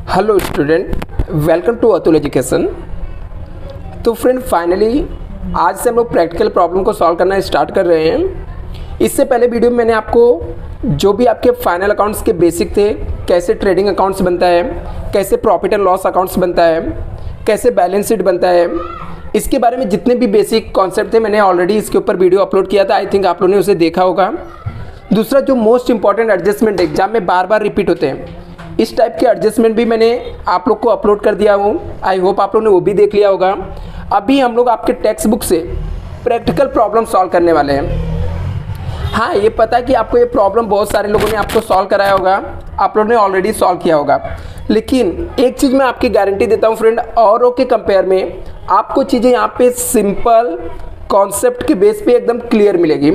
Hello student, welcome to Atul education. तो friend finally आज से हम लोग प्रैक्टिकल प्रॉब्लम को सॉल्व करना स्टार्ट कर रहे हैं। इससे पहले वीडियो में मैंने आपको जो भी आपके फाइनल अकाउंट्स के बेसिक थे, कैसे ट्रेडिंग अकाउंट्स बनता है, कैसे प्रॉफिट एंड लॉस अकाउंट्स बनता है, कैसे बैलेंस शीट बनता है, इसके बारे में जितने भी बेसिक कॉन्सेप्ट थे मैंने ऑलरेडी इसके ऊपर वीडियो अपलोड किया था। आई थिंक आप लोगों ने उसे देखा होगा। दूसरा, जो मोस्ट इंपॉर्टेंट एडजस्टमेंट एग्जाम में बार बार रिपीट होते हैं, इस टाइप के एडजस्टमेंट भी मैंने आप लोग को अपलोड कर दिया हूँ। आई होप आप लोगों ने वो भी देख लिया होगा। अभी हम लोग आपके टेक्स्ट बुक से प्रैक्टिकल प्रॉब्लम सॉल्व करने वाले हैं। हाँ, ये पता है कि आपको ये प्रॉब्लम बहुत सारे लोगों ने आपको सॉल्व कराया होगा, आप लोगों ने ऑलरेडी सॉल्व किया होगा। लेकिन एक चीज़ मैं आपकी गारंटी देता हूँ फ्रेंड, औरों के कंपेयर में आपको चीज़ें यहाँ पे सिंपल कॉन्सेप्ट के बेस पे एकदम क्लियर मिलेगी।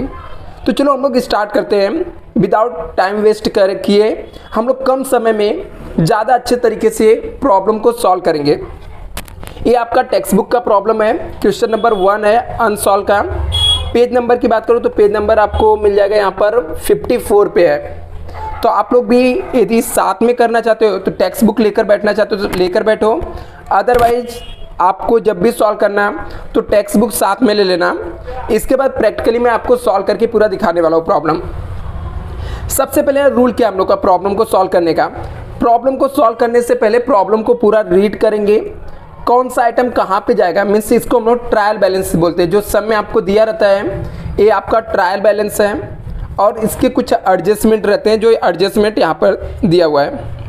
तो चलो हम लोग स्टार्ट करते हैं। विदाउट टाइम वेस्ट कर किए हम लोग कम समय में ज़्यादा अच्छे तरीके से प्रॉब्लम को सॉल्व करेंगे। ये आपका टेक्स्ट बुक का प्रॉब्लम है, क्वेश्चन नंबर 1 है अनसॉल्व का। पेज नंबर की बात करूँ तो पेज नंबर आपको मिल जाएगा यहाँ पर 54 पे है। तो आप लोग भी यदि साथ में करना चाहते हो तो टेक्स्ट बुक लेकर बैठना चाहते हो तो लेकर बैठो। अदरवाइज आपको जब भी सॉल्व करना तो टेक्स्ट बुक साथ में ले लेना। इसके बाद प्रैक्टिकली मैं आपको सॉल्व करके पूरा दिखाने वाला हूँ प्रॉब्लम। सबसे पहले रूल क्या हम लोग का प्रॉब्लम को सॉल्व करने का। प्रॉब्लम को सॉल्व करने से पहले प्रॉब्लम को पूरा रीड करेंगे, कौन सा आइटम कहाँ पे जाएगा। मीन्स इसको हम लोग ट्रायल बैलेंस बोलते हैं। जो सब में आपको दिया रहता है ये आपका ट्रायल बैलेंस है और इसके कुछ एडजस्टमेंट रहते हैं, जो एडजस्टमेंट यहाँ पर दिया हुआ है।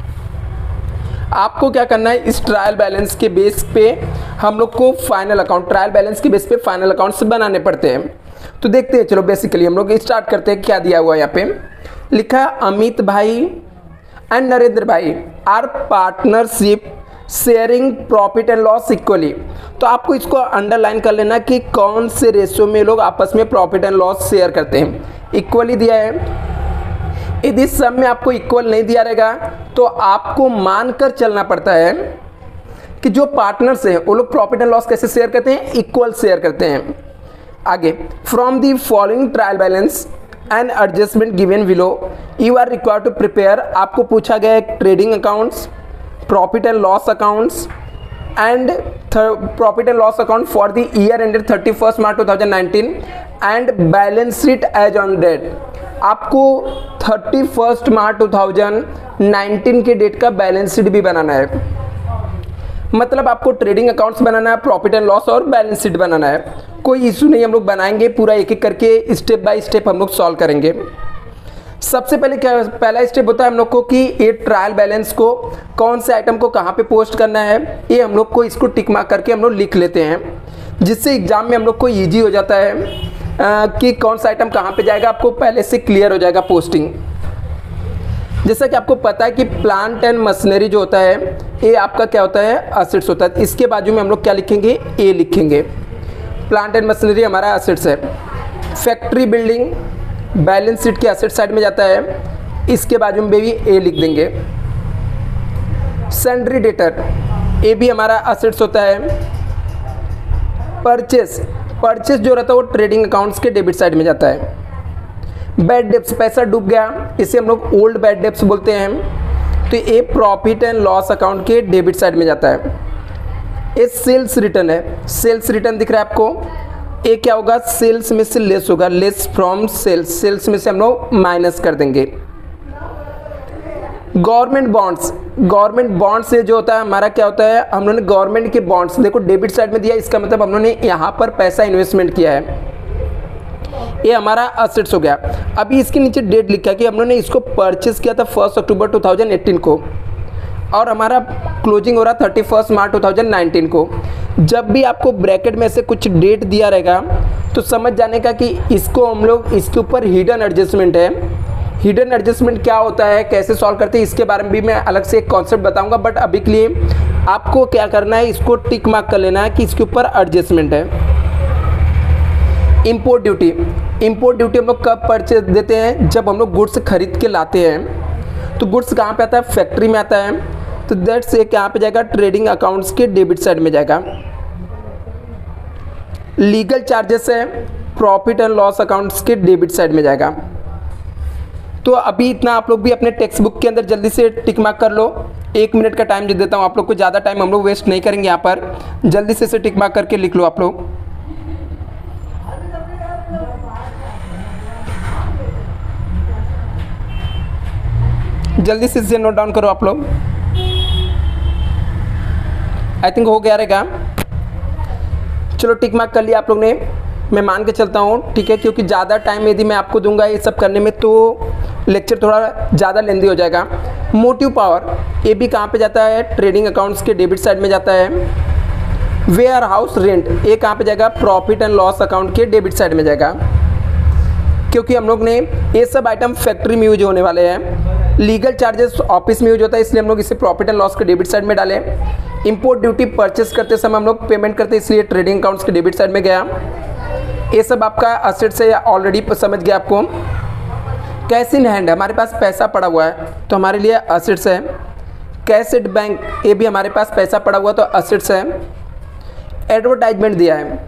आपको क्या करना है, इस ट्रायल बैलेंस के बेस पे हम लोग को फाइनल अकाउंट, ट्रायल बैलेंस के बेस पे फाइनल अकाउंट्स बनाने पड़ते हैं। तो देखते हैं, चलो बेसिकली हम लोग स्टार्ट करते हैं। क्या दिया हुआ है यहाँ पे, लिखा है अमित भाई एंड नरेंद्र भाई are partnership sharing profit and loss equally. तो आपको इसको अंडरलाइन कर लेना कि कौन से रेशियो में लोग आपस में प्रॉफिट एंड लॉस शेयर करते हैं। इक्वली दिया है। यदि सब में आपको इक्वल नहीं दिया रहेगा तो आपको मानकर चलना पड़ता है कि जो पार्टनर्स हैं वो लोग प्रॉफिट एंड लॉस कैसे शेयर करते हैं, इक्वल शेयर करते हैं। आगे, from the following trial balance and adjustment given below you are required to prepare. आपको पूछा गया है trading accounts, profit and loss accounts and profit and loss account for the year ended 31 March 2019 and balance sheet as on date. आपको 31 March 2019 के date का balance sheet भी बनाना है। मतलब आपको ट्रेडिंग अकाउंट्स बनाना है, प्रॉफिट एंड लॉस और balance sheet बनाना है। कोई इशू नहीं, हम लोग बनाएंगे पूरा एक एक करके, स्टेप बाय स्टेप हम लोग सॉल्व करेंगे। सबसे पहले क्या, पहला स्टेप होता है हम लोग को कि ये ट्रायल बैलेंस को कौन से आइटम को कहाँ पे पोस्ट करना है, ये हम लोग को इसको टिक मार्क करके हम लोग लिख लेते हैं, जिससे एग्जाम में हम लोग को ईजी हो जाता है कि कौन सा आइटम कहाँ पे जाएगा, आपको पहले से क्लियर हो जाएगा पोस्टिंग। जैसा कि आपको पता है कि प्लांट एंड मशीनरी जो होता है ये आपका क्या होता है, एसेट्स होता है। इसके बाजू में हम लोग क्या लिखेंगे, ए लिखेंगे। प्लांट एंड मशीनरी हमारा एसेट्स है। फैक्ट्री बिल्डिंग बैलेंस शीट के एसेट साइड में जाता है, इसके बाजू में भी ए लिख देंगे। सैंड्री डेटर ये भी हमारा एसेट्स होता है। परचेस जो रहता है वो ट्रेडिंग अकाउंट्स के डेबिट साइड में जाता है। बैड डेब्ट्स, पैसा डूब गया, इसे हम लोग ओल्ड बैड डेब्ट्स बोलते हैं। तो ये प्रॉफिट एंड लॉस अकाउंट के डेबिट साइड में जाता है। ये सेल्स रिटर्न है, सेल्स रिटर्न दिख रहा है आपको। ये क्या होगा, सेल्स में से लेस होगा, लेस फ्रॉम सेल्स, सेल्स में से हम लोग माइनस कर देंगे। गवर्नमेंट बॉन्ड्स से जो होता है हमारा क्या होता है, हम लोगों ने गवर्नमेंट के बॉन्ड्स देखो डेबिट साइड में दिया, इसका मतलब हम लोगों ने यहाँ पर पैसा इन्वेस्टमेंट किया है, ये हमारा एसेट्स हो गया। अभी इसके नीचे डेट लिखा है कि हम लोगों ने इसको परचेस किया था 1 अक्टूबर 2018 को और हमारा क्लोजिंग हो रहा 31 मार्च 2019 को। जब भी आपको ब्रैकेट में से कुछ डेट दिया रहेगा तो समझ जाने का कि इसको हम लोग, इसके ऊपर हिडन एडजस्टमेंट है। हिडन एडजस्टमेंट क्या होता है, कैसे सॉल्व करते हैं, इसके बारे में भी मैं अलग से एक कॉन्सेप्ट बताऊंगा। बट अभी के लिए आपको क्या करना है, इसको टिक मार्क कर लेना है कि इसके ऊपर एडजस्टमेंट है। इंपोर्ट ड्यूटी हम लोग कब परचेज देते हैं, जब हम लोग गुड्स खरीद के लाते हैं। तो गुड्स कहाँ पे आता है, फैक्ट्री में आता है। तो दैट्स एक यहाँ पे जाएगा ट्रेडिंग अकाउंट्स के डेबिट साइड में जाएगा। लीगल चार्जेस है, प्रॉफिट एंड लॉस अकाउंट्स के डेबिट साइड में जाएगा। तो अभी इतना आप लोग भी अपने टेक्स्ट बुक के अंदर जल्दी से टिक मार्क कर लो। 1 मिनट का टाइम दे देता हूँ आप लोग को, ज़्यादा टाइम हम लोग वेस्ट नहीं करेंगे यहाँ पर। जल्दी से इसे टिक मार्क करके लिख लो आप लोग। जल्दी से इसे नोट डाउन करो आप लोग। आई थिंक हो गया रहेगा। चलो टिक मार्क कर लिया आप लोग ने, मैं मान के चलता हूँ, ठीक है, क्योंकि ज़्यादा टाइम यदि मैं आपको दूंगा ये सब करने में तो लेक्चर थोड़ा ज़्यादा लेंदी हो जाएगा। मोटिव पावर ये भी कहाँ पे जाता है? ट्रेडिंग अकाउंट्स के डेबिट साइड में जाता है। वेयर हाउस रेंट ये कहाँ पे जाएगा? प्रॉफिट एंड लॉस अकाउंट के डेबिट साइड में जाएगा, क्योंकि हम लोग ने ये सब आइटम फैक्ट्री में यूज होने वाले हैं। लीगल चार्जेस ऑफिस में यूज होता है, इसलिए हम लोग इसे प्रॉफिट एंड लॉस के डेबिट साइड में डालें। इंपोर्ट ड्यूटी परचेस करते समय हम लोग पेमेंट करते हैं, इसलिए ट्रेडिंग अकाउंट्स के डेबिट साइड में गया। ये सब आपका असेट्स है, ऑलरेडी समझ गया आपको। कैश इन हैंड हमारे पास पैसा पड़ा हुआ है तो हमारे लिए असेट्स है। कैश एट बैंक ये भी हमारे पास पैसा पड़ा हुआ तो असेट्स है। एडवर्टाइजमेंट दिया है,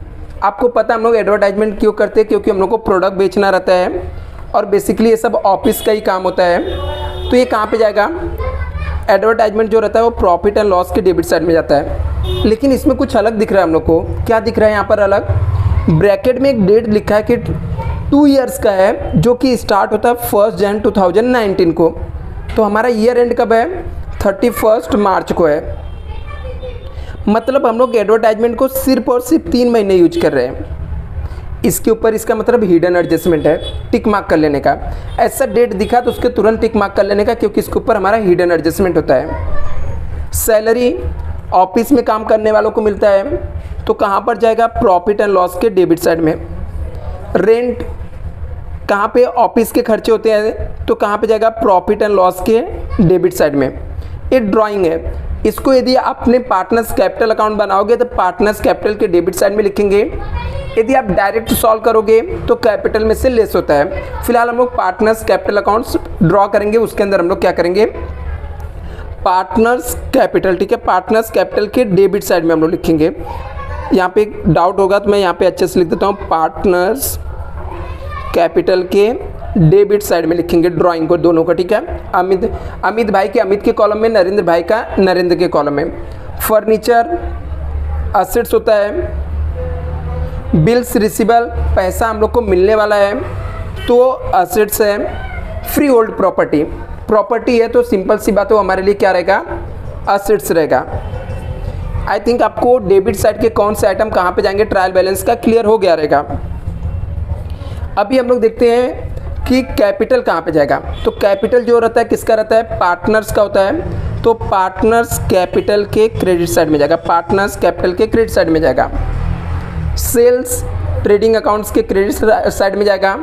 आपको पता है हम लोग एडवर्टाइजमेंट क्यों करते हैं? क्योंकि हम लोग को प्रोडक्ट बेचना रहता है और बेसिकली ये सब ऑफिस का ही काम होता है। तो ये कहाँ पे जाएगा? एडवर्टाइजमेंट जो रहता है वो प्रॉफिट एंड लॉस के डेबिट साइड में जाता है। लेकिन इसमें कुछ अलग दिख रहा है हम लोग को। क्या दिख रहा है यहाँ पर अलग? ब्रैकेट में एक डेट लिखा है कि 2 ईयर्स का है, जो कि स्टार्ट होता है 1 जनवरी 2019 को। तो हमारा ईयर एंड कब है? 31 मार्च को है। मतलब हम लोग एडवर्टाइजमेंट को सिर्फ और सिर्फ 3 महीने यूज कर रहे हैं। इसके ऊपर इसका मतलब हिडन एडजस्टमेंट है, टिक मार्क कर लेने का। ऐसा डेट दिखा तो उसके तुरंत टिक मार्क कर लेने का, क्योंकि इसके ऊपर हमारा हिडन एडजस्टमेंट होता है। सैलरी ऑफिस में काम करने वालों को मिलता है तो कहाँ पर जाएगा? प्रॉफिट एंड लॉस के डेबिट साइड में। रेंट कहाँ पे? ऑफिस के खर्चे होते हैं तो कहाँ पे जाएगा? प्रॉफिट एंड लॉस के डेबिट साइड में। ये ड्राइंग है, इसको यदि आपने पार्टनर्स कैपिटल अकाउंट बनाओगे तो पार्टनर्स कैपिटल के डेबिट साइड में लिखेंगे। यदि आप डायरेक्ट सॉल्व करोगे तो कैपिटल में से लेस होता है। फिलहाल हम लोग पार्टनर्स कैपिटल अकाउंट्स ड्रॉ करेंगे, उसके अंदर हम लोग क्या करेंगे? पार्टनर्स कैपिटल, ठीक है, पार्टनर्स कैपिटल के डेबिट साइड में हम लोग लिखेंगे। यहाँ पे एक डाउट होगा तो मैं यहाँ पे अच्छे से लिख देता हूँ, पार्टनर्स कैपिटल के डेबिट साइड में लिखेंगे ड्राइंग को दोनों का, ठीक है। अमित भाई के अमित के कॉलम में, नरेंद्र भाई का नरेंद्र के कॉलम में। फर्नीचर असेट्स होता है। बिल्स रिसीवेबल पैसा हम लोग को मिलने वाला है तो असेट्स है। फ्री होल्ड प्रॉपर्टी, प्रॉपर्टी है तो सिंपल सी बात हो हमारे लिए क्या रहेगा? असेट्स रहेगा। आई थिंक आपको डेबिट साइड के कौन से आइटम कहाँ पे जाएंगे ट्रायल बैलेंस का क्लियर हो गया रहेगा। अभी हम लोग देखते हैं कि कैपिटल कहाँ पे जाएगा। तो कैपिटल जो रहता है किसका रहता है? पार्टनर्स का होता है। तो पार्टनर्स कैपिटल के क्रेडिट साइड में जाएगा, पार्टनर्स कैपिटल के क्रेडिट साइड में जाएगा। सेल्स ट्रेडिंग अकाउंट्स के क्रेडिट साइड में जाएगा।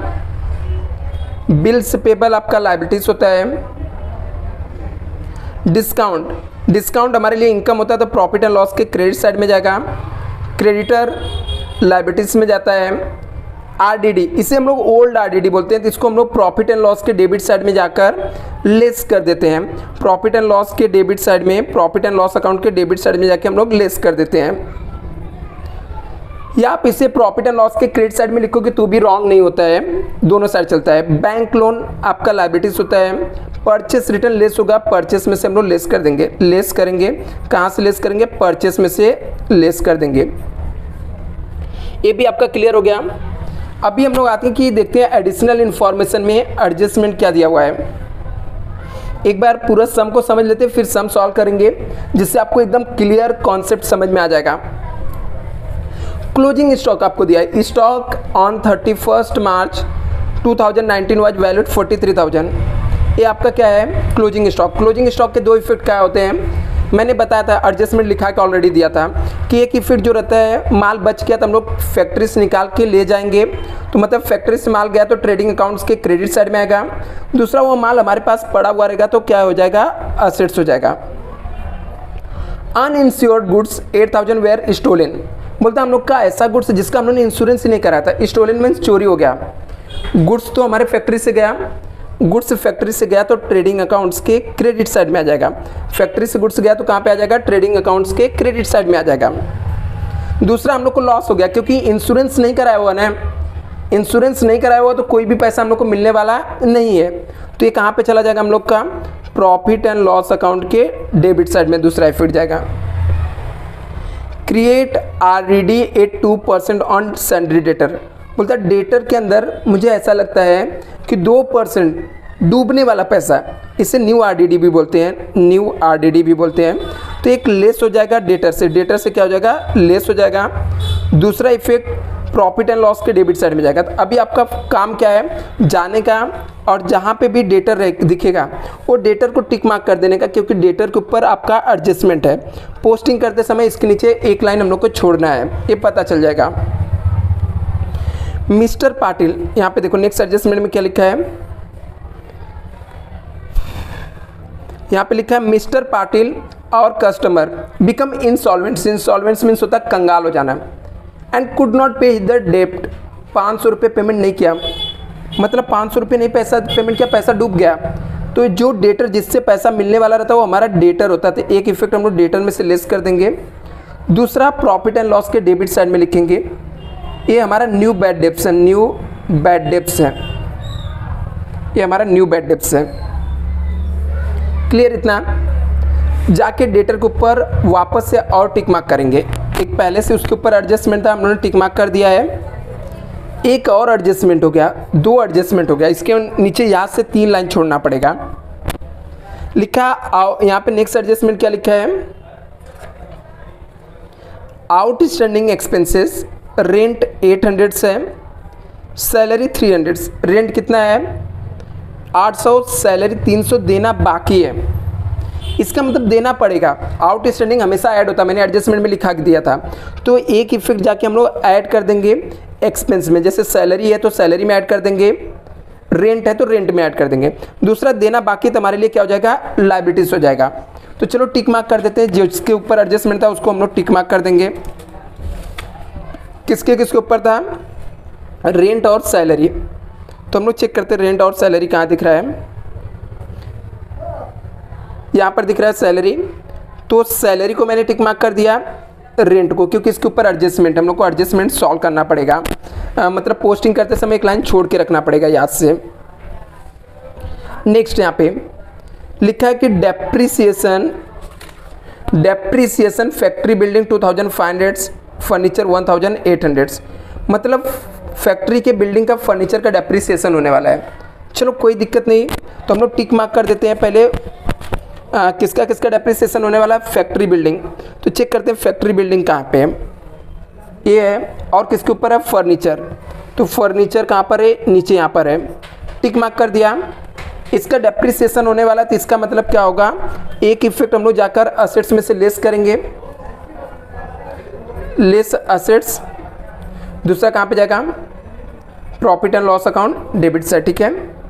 बिल्स पेबल आपका लायबिलिटीज होता है। डिस्काउंट हमारे लिए इनकम होता है तो प्रॉफिट एंड लॉस के क्रेडिट साइड में जाएगा। क्रेडिटर लायबिलिटीज में जाता है। आरडीडी इसे हम लोग ओल्ड आरडीडी बोलते हैं, तो इसको हम लोग प्रॉफिट एंड लॉस के डेबिट साइड में जाकर लेस कर देते हैं। प्रॉफिट एंड लॉस के डेबिट साइड में, प्रॉफिट एंड लॉस अकाउंट के डेबिट साइड में जाके हम लोग लेस कर देते हैं। या आप इसे प्रॉफिट एंड लॉस के क्रेडिट साइड में लिखोगे तो भी रॉन्ग नहीं होता है, दोनों साइड चलता है। बैंक लोन आपका लायबिलिटीज होता है। परचेस रिटर्न लेस होगा, परचेस में से हम लोग लेस कर देंगे, लेस करेंगे। कहाँ से लेस करेंगे? परचेस में से लेस कर देंगे। ये भी आपका क्लियर हो गया। अभी हम लोग आते हैं कि देखते हैं एडिशनल इन्फॉर्मेशन में एडजस्टमेंट क्या दिया हुआ है। एक बार पूरा सम को समझ लेते हैं, फिर सम सॉल्व करेंगे, जिससे आपको एकदम क्लियर कॉन्सेप्ट समझ में आ जाएगा। क्लोजिंग स्टॉक आपको दिया है। Stock on 31 March 2019 was valued 43,000। ये आपका क्या है? Closing stock. क्लोजिंग स्टॉक के 2 इफेक्ट क्या होते हैं मैंने बताया था, एडजस्टमेंट लिखा के ऑलरेडी दिया था कि एक इफेक्ट जो रहता है, माल बच गया तो हम लोग फैक्ट्री से निकाल के ले जाएंगे, तो मतलब फैक्ट्री से माल गया तो ट्रेडिंग अकाउंट्स के क्रेडिट साइड में आएगा। दूसरा, वो माल हमारे पास पड़ा हुआ रहेगा तो क्या हो जाएगा? असेट्स हो जाएगा। अनइंश्योर्ड गुड्स 8,000 वेयर स्टोलन, बोलता हम लोग का ऐसा गुड्स जिसका हम लोगों ने इंश्योरेंस ही नहीं कराया था। स्टोलन मीन्स चोरी हो गया। गुड्स तो हमारे फैक्ट्री से गया, गुड्स फैक्ट्री से गया तो ट्रेडिंग अकाउंट्स के क्रेडिट साइड में आ जाएगा। फैक्ट्री से गुड्स गया तो कहाँ पे आ जाएगा? ट्रेडिंग अकाउंट्स के क्रेडिट साइड में आ जाएगा। दूसरा, हम लोग को लॉस हो गया क्योंकि इंश्योरेंस नहीं कराया हुआ ना, इंश्योरेंस नहीं कराया हुआ तो कोई भी पैसा हम लोग को मिलने वाला नहीं है, तो ये कहाँ पे चला जाएगा? हम लोग का प्रॉफिट एंड लॉस अकाउंट के डेबिट साइड में दूसरा इफेक्ट जाएगा। Create RDD at 2% on salary debtor. बोलता है डेटर के अंदर मुझे ऐसा लगता है कि 2% डूबने वाला पैसा, इसे न्यू RDD भी बोलते हैं, न्यू RDD भी बोलते हैं। तो एक लेस हो जाएगा डेटर से क्या हो जाएगा, लेस हो जाएगा। दूसरा इफेक्ट प्रॉफिट एंड लॉस के डेबिट साइड में जाएगा। तो अभी आपका काम क्या है, जाने का और जहाँ पे भी डेटर दिखेगा वो डेटर को टिक मार्क कर देने का, क्योंकि डेटर के ऊपर आपका एडजस्टमेंट है। पोस्टिंग करते समय इसके नीचे एक लाइन हम लोग को छोड़ना है, ये पता चल जाएगा। मिस्टर पाटिल, यहाँ पे देखो नेक्स्ट एडजस्टमेंट में क्या लिखा है, यहाँ पे लिखा है मिस्टर पाटिल और customer become insolvent. Insolvent means होता है कंगाल हो जाना। And could not pay the डेप्ट, 500 रुपये पेमेंट नहीं किया, मतलब 500 रुपये नहीं पैसा पेमेंट किया, पैसा डूब गया। तो जो डेटर जिससे पैसा मिलने वाला रहता है वो हमारा डेटर होता है। तो एक इफेक्ट हम लोग डेटर में से लेस कर देंगे। दूसरा प्रॉफिट एंड लॉस के डेबिट साइड में लिखेंगे, ये हमारा न्यू बैड डेब्ट्स है, न्यू बैड डेब्ट्स है, ये हमारा न्यू बैड डेब्ट्स है। क्लियर इतना? जाके डेटर के ऊपर वापस से और टिक मार्क करेंगे। एक पहले से उसके ऊपर एडजस्टमेंट था, हम लोगों ने टिक मार्क कर दिया है। एक और एडजस्टमेंट हो गया, 2 एडजस्टमेंट हो गया। इसके नीचे यहाँ से 3 लाइन छोड़ना पड़ेगा। लिखा यहाँ पे नेक्स्ट एडजस्टमेंट क्या लिखा है, आउटस्टैंडिंग एक्सपेंसेस रेंट 800 से सैलरी 300। रेंट कितना है 800, सैलरी 300 देना बाकी है। इसका मतलब देना पड़ेगा। आउटस्टैंडिंग हमेशा ऐड होता है, मैंने एडजस्टमेंट में लिखा दिया था। तो एक इफेक्ट जाके हम लोग ऐड कर देंगे एक्सपेंस में, जैसे सैलरी है तो सैलरी में ऐड कर देंगे, रेंट है तो रेंट में ऐड कर देंगे। दूसरा देना बाकी तुम्हारे लिए क्या हो जाएगा, लायबिलिटीज हो जाएगा। तो चलो टिक मार्क कर देते हैं, जिसके ऊपर एडजस्टमेंट था उसको हम लोग टिक मार्क कर देंगे। किसके किसके ऊपर था, रेंट और सैलरी। तो हम लोग चेक करते हैं रेंट और सैलरी कहाँ दिख रहा है, यहाँ पर दिख रहा है सैलरी। तो सैलरी को मैंने टिक मार्क कर दिया, रेंट को, क्योंकि इसके ऊपर एडजस्टमेंट, हम लोग को एडजस्टमेंट सॉल्व करना पड़ेगा। मतलब पोस्टिंग करते समय एक लाइन छोड़ के रखना पड़ेगा याद से। नेक्स्ट यहाँ पे लिखा है कि डेप्रीसिएशन फैक्ट्री बिल्डिंग 2500, फर्नीचर 1800। मतलब फैक्ट्री के बिल्डिंग का फर्नीचर का डेप्रीसिएशन होने वाला है। चलो कोई दिक्कत नहीं, तो हम लोग टिक मार्क कर देते हैं पहले। किसका किसका डेप्रीसिएशन होने वाला है, फैक्ट्री बिल्डिंग। तो चेक करते हैं फैक्ट्री बिल्डिंग कहाँ पे है, ये है। और किसके ऊपर है, फर्नीचर। तो फर्नीचर कहाँ पर है, नीचे यहाँ पर है, टिक मार्क कर दिया। इसका डेप्रीसिएशन होने वाला है, तो इसका मतलब क्या होगा, एक इफेक्ट हम लोग जाकर असेट्स में से लेस करेंगे, लेस असेट्स। दूसरा कहाँ पे जाएगा, profit and loss account debit side. ठीक है,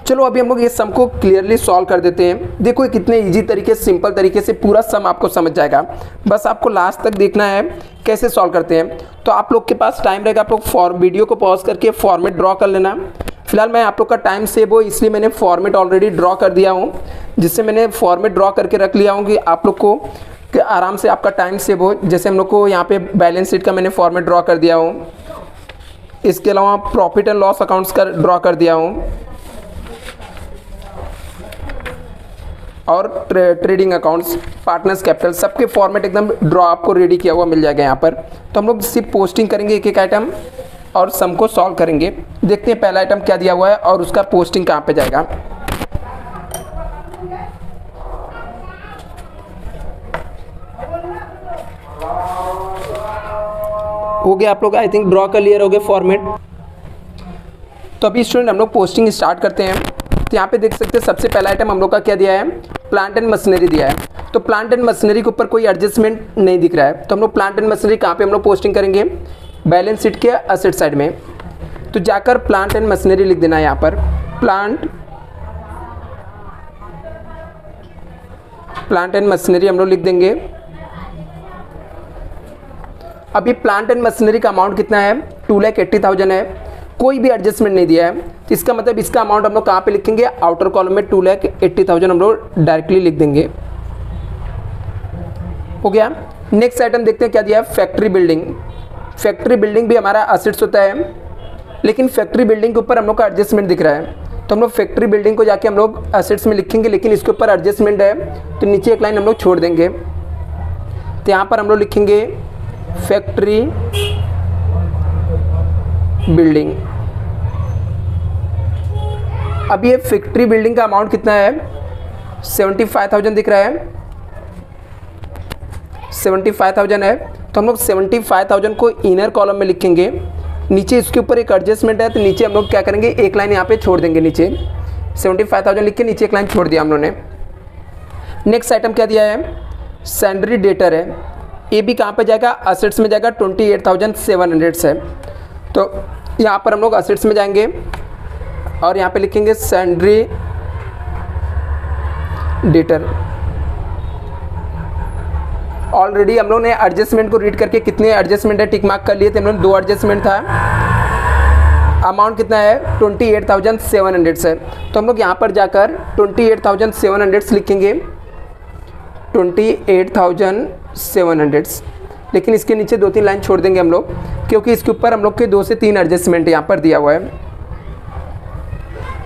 चलो अभी हम लोग ये सम को क्लियरली सॉल्व कर देते हैं। देखो ये कितने इजी तरीके, सिंपल तरीके से पूरा सम आपको समझ जाएगा। बस आपको लास्ट तक देखना है कैसे सॉल्व करते हैं। तो आप लोग के पास टाइम रहेगा, आप लोग वीडियो को पॉज करके फॉर्मेट ड्रॉ कर लेना। फिलहाल मैं आप लोग का टाइम सेव हो इसलिए मैंने फॉर्मेट ऑलरेडी ड्रॉ कर दिया हूँ, जिससे मैंने फॉर्मेट ड्रॉ करके रख लिया हूँ कि आप लोग को कि आराम से आपका टाइम सेव हो। जैसे हम लोग को यहाँ पे बैलेंस शीट का मैंने फॉर्मेट ड्रॉ कर दिया हूँ, इसके अलावा प्रॉफिट एंड लॉस अकाउंट्स का ड्रॉ कर दिया हूँ, और ट्रेडिंग अकाउंट्स, पार्टनर्स कैपिटल, सबके फॉर्मेट एकदम ड्रॉ आपको रेडी किया हुआ मिल जाएगा यहाँ पर। तो हम लोग सिर्फ पोस्टिंग करेंगे एक एक आइटम और सम को सॉल्व करेंगे। देखते हैं पहला आइटम क्या दिया हुआ है और उसका पोस्टिंग कहाँ पे जाएगा। हो गया, आप लोग आई थिंक ड्रॉ कर क्लियर हो गए फॉर्मेट। तो अभी स्टूडेंट हम लोग पोस्टिंग स्टार्ट करते हैं। तो यहाँ पे देख सकते हैं सबसे पहला आइटम हम लोग का क्या दिया है, प्लांट एंड मशीनरी दिया है। तो प्लांट एंड मशीनरी के ऊपर कोई एडजस्टमेंट नहीं दिख रहा है, तो हम लोग प्लांट एंड मशीनरी कहाँ पे हम लोग पोस्टिंग करेंगे, बैलेंस शीट के असेट साइड में। तो जाकर प्लांट एंड मशीनरी लिख देना है यहाँ पर, प्लांट एंड मशीनरी हम लोग लिख देंगे। अभी प्लांट एंड मशीनरी का अमाउंट कितना है, 2,80,000 है, कोई भी एडजस्टमेंट नहीं दिया है। तो इसका मतलब इसका अमाउंट हम लोग कहाँ पे लिखेंगे, आउटर कॉलम में 2,80,000 हम लोग डायरेक्टली लिख देंगे। हो गया। नेक्स्ट आइटम देखते हैं क्या दिया है, फैक्ट्री बिल्डिंग। फैक्ट्री बिल्डिंग भी हमारा असेट्स होता है, लेकिन फैक्ट्री बिल्डिंग के ऊपर हम लोग का एडजस्टमेंट दिख रहा है। तो हम लोग फैक्ट्री बिल्डिंग को जाके हम लोग एसेट्स में लिखेंगे, लेकिन इसके ऊपर एडजस्टमेंट है तो नीचे एक लाइन हम लोग छोड़ देंगे। तो यहाँ पर हम लोग लिखेंगे फैक्ट्री बिल्डिंग। अब ये फैक्ट्री बिल्डिंग का अमाउंट कितना है, 75,000 दिख रहा है, 75,000 है। तो हम लोग 75,000 को इनर कॉलम में लिखेंगे। नीचे इसके ऊपर एक एडजस्टमेंट है तो नीचे हम लोग क्या करेंगे, एक लाइन यहाँ पे छोड़ देंगे। नीचे 75,000 लिख के नीचे एक लाइन छोड़ दिया हम लोगों ने। नेक्स्ट आइटम क्या दिया है, सैंडरी डेटर है। ये भी कहाँ पे जाएगा, असेट्स में जाएगा, 28,700 है। तो यहाँ पर हम लोग असेट्स में जाएंगे और यहाँ पे लिखेंगे सैंडरी डेटर। ऑलरेडी हम लोग ने एडजस्टमेंट को रीड करके कितने एडजस्टमेंट है टिक मार्क कर लिए थे हम लोग, 2 एडजस्टमेंट था। अमाउंट कितना है, 28,700 है। तो हम लोग यहाँ पर जाकर 28,700 लिखेंगे, 28,700, लेकिन इसके नीचे 2-3 लाइन छोड़ देंगे हम लोग, क्योंकि इसके ऊपर हम लोग के 2 से 3 एडजस्टमेंट यहाँ पर दिया हुआ है।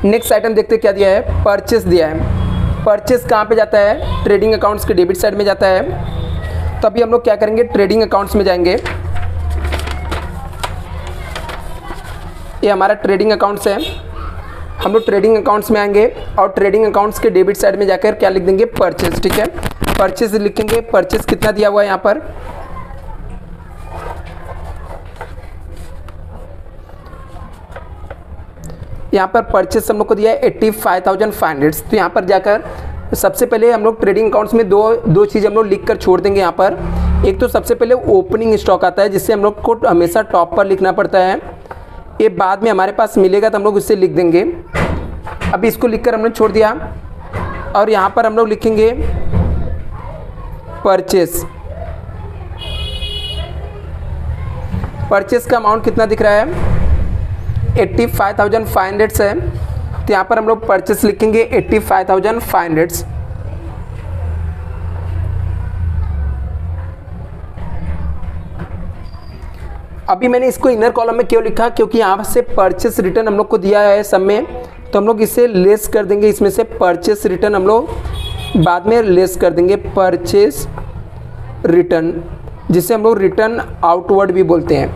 नेक्स्ट आइटम देखते क्या दिया है, परचेस दिया है। परचेस कहाँ पे जाता है, ट्रेडिंग अकाउंट्स के डेबिट साइड में जाता है। तो अभी हम लोग क्या करेंगे, ट्रेडिंग अकाउंट्स में जाएंगे। ये हमारा ट्रेडिंग अकाउंट्स है, हम लोग ट्रेडिंग अकाउंट्स में आएंगे और ट्रेडिंग अकाउंट्स के डेबिट साइड में जाकर क्या लिख देंगे, परचेस। ठीक है, परचेस लिखेंगे। परचेस कितना दिया हुआ है यहाँ पर, यहाँ पर परचेस हम लोग को दिया है 85,500। तो यहाँ पर जाकर सबसे पहले हम लोग ट्रेडिंग अकाउंट्स में दो चीज़ हम लोग लिख कर छोड़ देंगे यहाँ पर। एक तो सबसे पहले ओपनिंग स्टॉक आता है, जिससे हम लोग को हमेशा टॉप पर लिखना पड़ता है। ये बाद में हमारे पास मिलेगा तो हम लोग उससे लिख देंगे। अभी इसको लिखकर हमने छोड़ दिया और यहाँ पर हम लोग लिखेंगे परचेस। परचेस का अमाउंट कितना दिख रहा है, 85,500 है। तो यहाँ पर हम लोग परचेस लिखेंगे 85,500। अभी मैंने इसको इनर कॉलम में क्यों लिखा, क्योंकि यहाँ से परचेस रिटर्न हम लोग को दिया है सब में, तो हम लोग इसे लेस कर देंगे। इसमें से परचेस रिटर्न हम लोग बाद में लेस कर देंगे, परचेस रिटर्न, जिसे हम लोग रिटर्न आउटवर्ड भी बोलते हैं।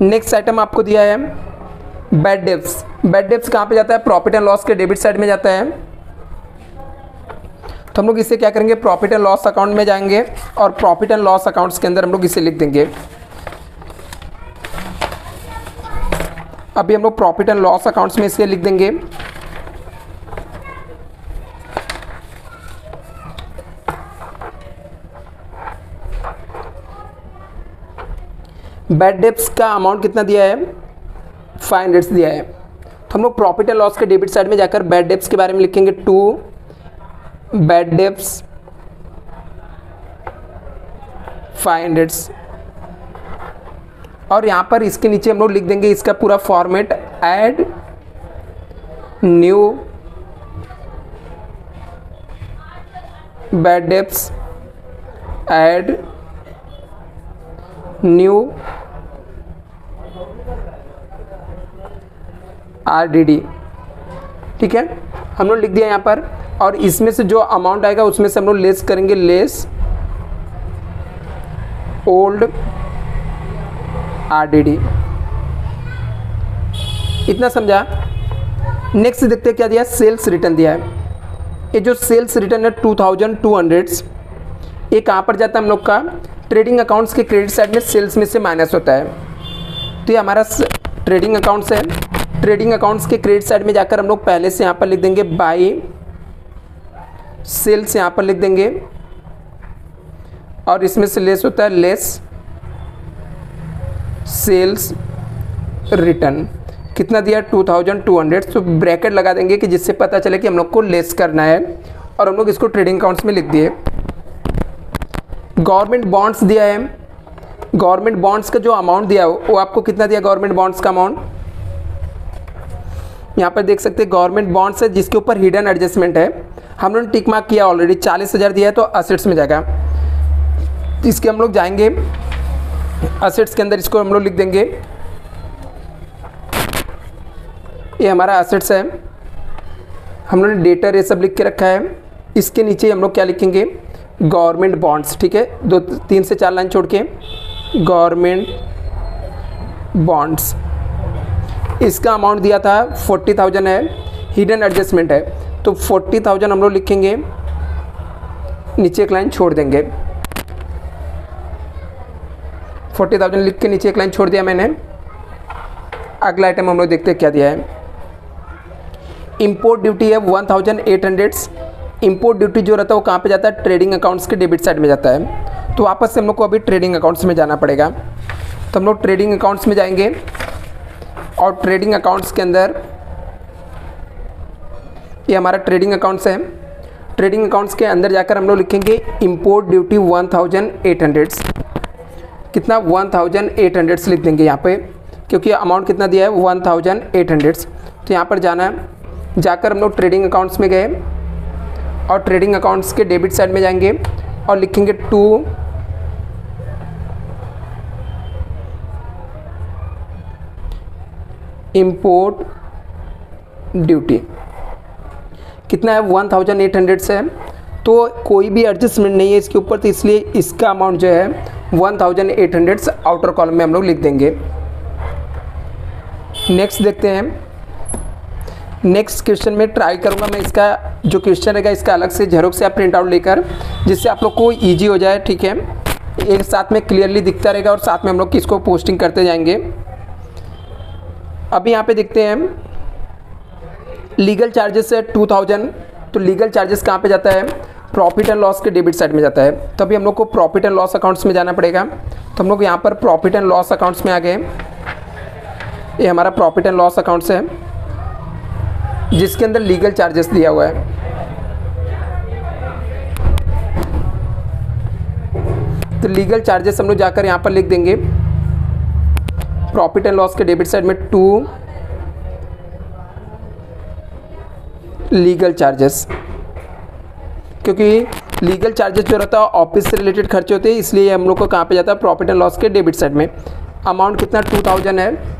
नेक्स्ट आइटम आपको दिया है बैड डेब्ट्स। बैड डेब्ट्स कहाँ पे जाता है, प्रॉफिट एंड लॉस के डेबिट साइड में जाता है। तो हम लोग इसे क्या करेंगे, प्रॉफिट एंड लॉस अकाउंट में जाएंगे और प्रॉफिट एंड लॉस अकाउंट्स के अंदर हम लोग इसे लिख देंगे। अभी हम लोग प्रॉफिट एंड लॉस अकाउंट्स में इसे लिख देंगे। बैड डेब्ट्स का अमाउंट कितना दिया है, 500 दिया है। तो हम लोग प्रॉफिट एंड लॉस के डेबिट साइड में जाकर बैड डेब्ट्स के बारे में लिखेंगे, 2 बैड डेब्ट्स 500। और यहाँ पर इसके नीचे हम लोग लिख देंगे इसका पूरा format, add new bad debts, add new RDD। ठीक है, हम लोग लिख दिया यहाँ पर। और इसमें से जो अमाउंट आएगा उसमें से हम लोग लेस करेंगे, लेस ओल्ड RDD। इतना समझा। नेक्स्ट देखते हैं क्या दिया, सेल्स रिटर्न दिया है। ये जो सेल्स रिटर्न है 2200, ये कहाँ पर जाता है हम लोग का, ट्रेडिंग अकाउंट्स के क्रेडिट साइड में सेल्स में से माइनस होता है। तो ये हमारा ट्रेडिंग अकाउंट्स है। ट्रेडिंग अकाउंट्स के क्रेडिट साइड में जाकर हम लोग पहले से यहाँ पर लिख देंगे बाई सेल्स, यहाँ पर लिख देंगे और इसमें से लेस होता है, लेस सेल्स रिटर्न। कितना दिया, 2200। तो ब्रैकेट लगा देंगे कि जिससे पता चले कि हम लोग को लेस करना है, और हम लोग इसको ट्रेडिंग अकाउंट्स में लिख दिए। गवर्नमेंट बॉन्ड्स दिया है। गवर्नमेंट बॉन्ड्स का जो अमाउंट दिया है वो आपको कितना दिया, गवर्नमेंट बॉन्ड्स का अमाउंट यहाँ पर देख सकते हैं। गवर्नमेंट बॉन्ड्स है जिसके ऊपर हिडन एडजस्टमेंट है, हम लोगों ने टिक मार्क किया ऑलरेडी, 40,000 दिया है तो असेट्स में जाएगा। इसके हम लोग जाएंगे असेट्स के अंदर, इसको हम लोग लिख देंगे ये हमारा एसेट्स है, हम लोगों ने डेटर ये सब लिख के रखा है। इसके नीचे हम लोग क्या लिखेंगे, गवर्नमेंट बॉन्ड्स, ठीक है, 3 से 4 लाइन छोड़ के गवर्नमेंट बॉन्ड्स। इसका अमाउंट दिया था 40,000 है, हिडन एडजस्टमेंट है, तो 40,000 हम लोग लिखेंगे, नीचे एक लाइन छोड़ देंगे। 40,000 लिख के नीचे एक लाइन छोड़ दिया मैंने। अगला आइटम हम लोग देखते हैं क्या दिया है। इंपोर्ट ड्यूटी है 1,800। इंपोर्ट ड्यूटी जो रहता है वो कहाँ पे जाता है, ट्रेडिंग अकाउंट्स के डेबिट साइड में जाता है। तो वापस से हम लोग को अभी ट्रेडिंग अकाउंट्स में जाना पड़ेगा। तो हम लोग ट्रेडिंग अकाउंट्स में जाएंगे और ट्रेडिंग अकाउंट्स के अंदर ये हमारा ट्रेडिंग अकाउंट्स है। ट्रेडिंग अकाउंट्स के अंदर जाकर हम लोग लिखेंगे इंपोर्ट ड्यूटी 1,800। कितना, 1,800 लिख देंगे यहाँ पे, क्योंकि अमाउंट कितना दिया है 1,800। तो यहाँ पर जाना है, जाकर हम लोग ट्रेडिंग अकाउंट्स में गए और ट्रेडिंग अकाउंट्स के डेबिट साइड में जाएंगे और लिखेंगे टू इंपोर्ट ड्यूटी। कितना है, 1,800 से है, तो कोई भी एडजस्टमेंट नहीं है इसके ऊपर, तो इसलिए इसका अमाउंट जो है 1,800 आउटर कॉलम में हम लोग लिख देंगे। नेक्स्ट देखते हैं। नेक्स्ट क्वेश्चन में ट्राई करूंगा मैं, इसका जो क्वेश्चन रहेगा इसका अलग से झेरोक्स से आप प्रिंट आउट लेकर, जिससे आप लोग को ईजी हो जाए, ठीक है, एक साथ में क्लियरली दिखता रहेगा और साथ में हम लोग इसको पोस्टिंग करते जाएंगे। अभी यहाँ पे देखते हैं लीगल चार्जेस है 2,000। तो लीगल चार्जेस कहाँ पे जाता है, प्रॉफिट एंड लॉस के डेबिट साइड में जाता है। तो अभी हम लोग को प्रॉफिट एंड लॉस अकाउंट्स में जाना पड़ेगा। तो हम लोग यहाँ पर प्रॉफिट एंड लॉस अकाउंट्स में आ गए। ये हमारा प्रॉफिट एंड लॉस अकाउंट्स है जिसके अंदर लीगल चार्जेस दिया हुआ है। तो लीगल चार्जेस हम लोग जाकर यहाँ पर लिख देंगे प्रॉफिट एंड लॉस के डेबिट साइड में टू लीगल चार्जेस, क्योंकि लीगल चार्जेस जो रहता है ऑफिस से रिलेटेड खर्चे होते हैं, इसलिए हम लोग को कहाँ पे जाता है, प्रॉफिट एंड लॉस के डेबिट साइड में। अमाउंट कितना 2,000 है,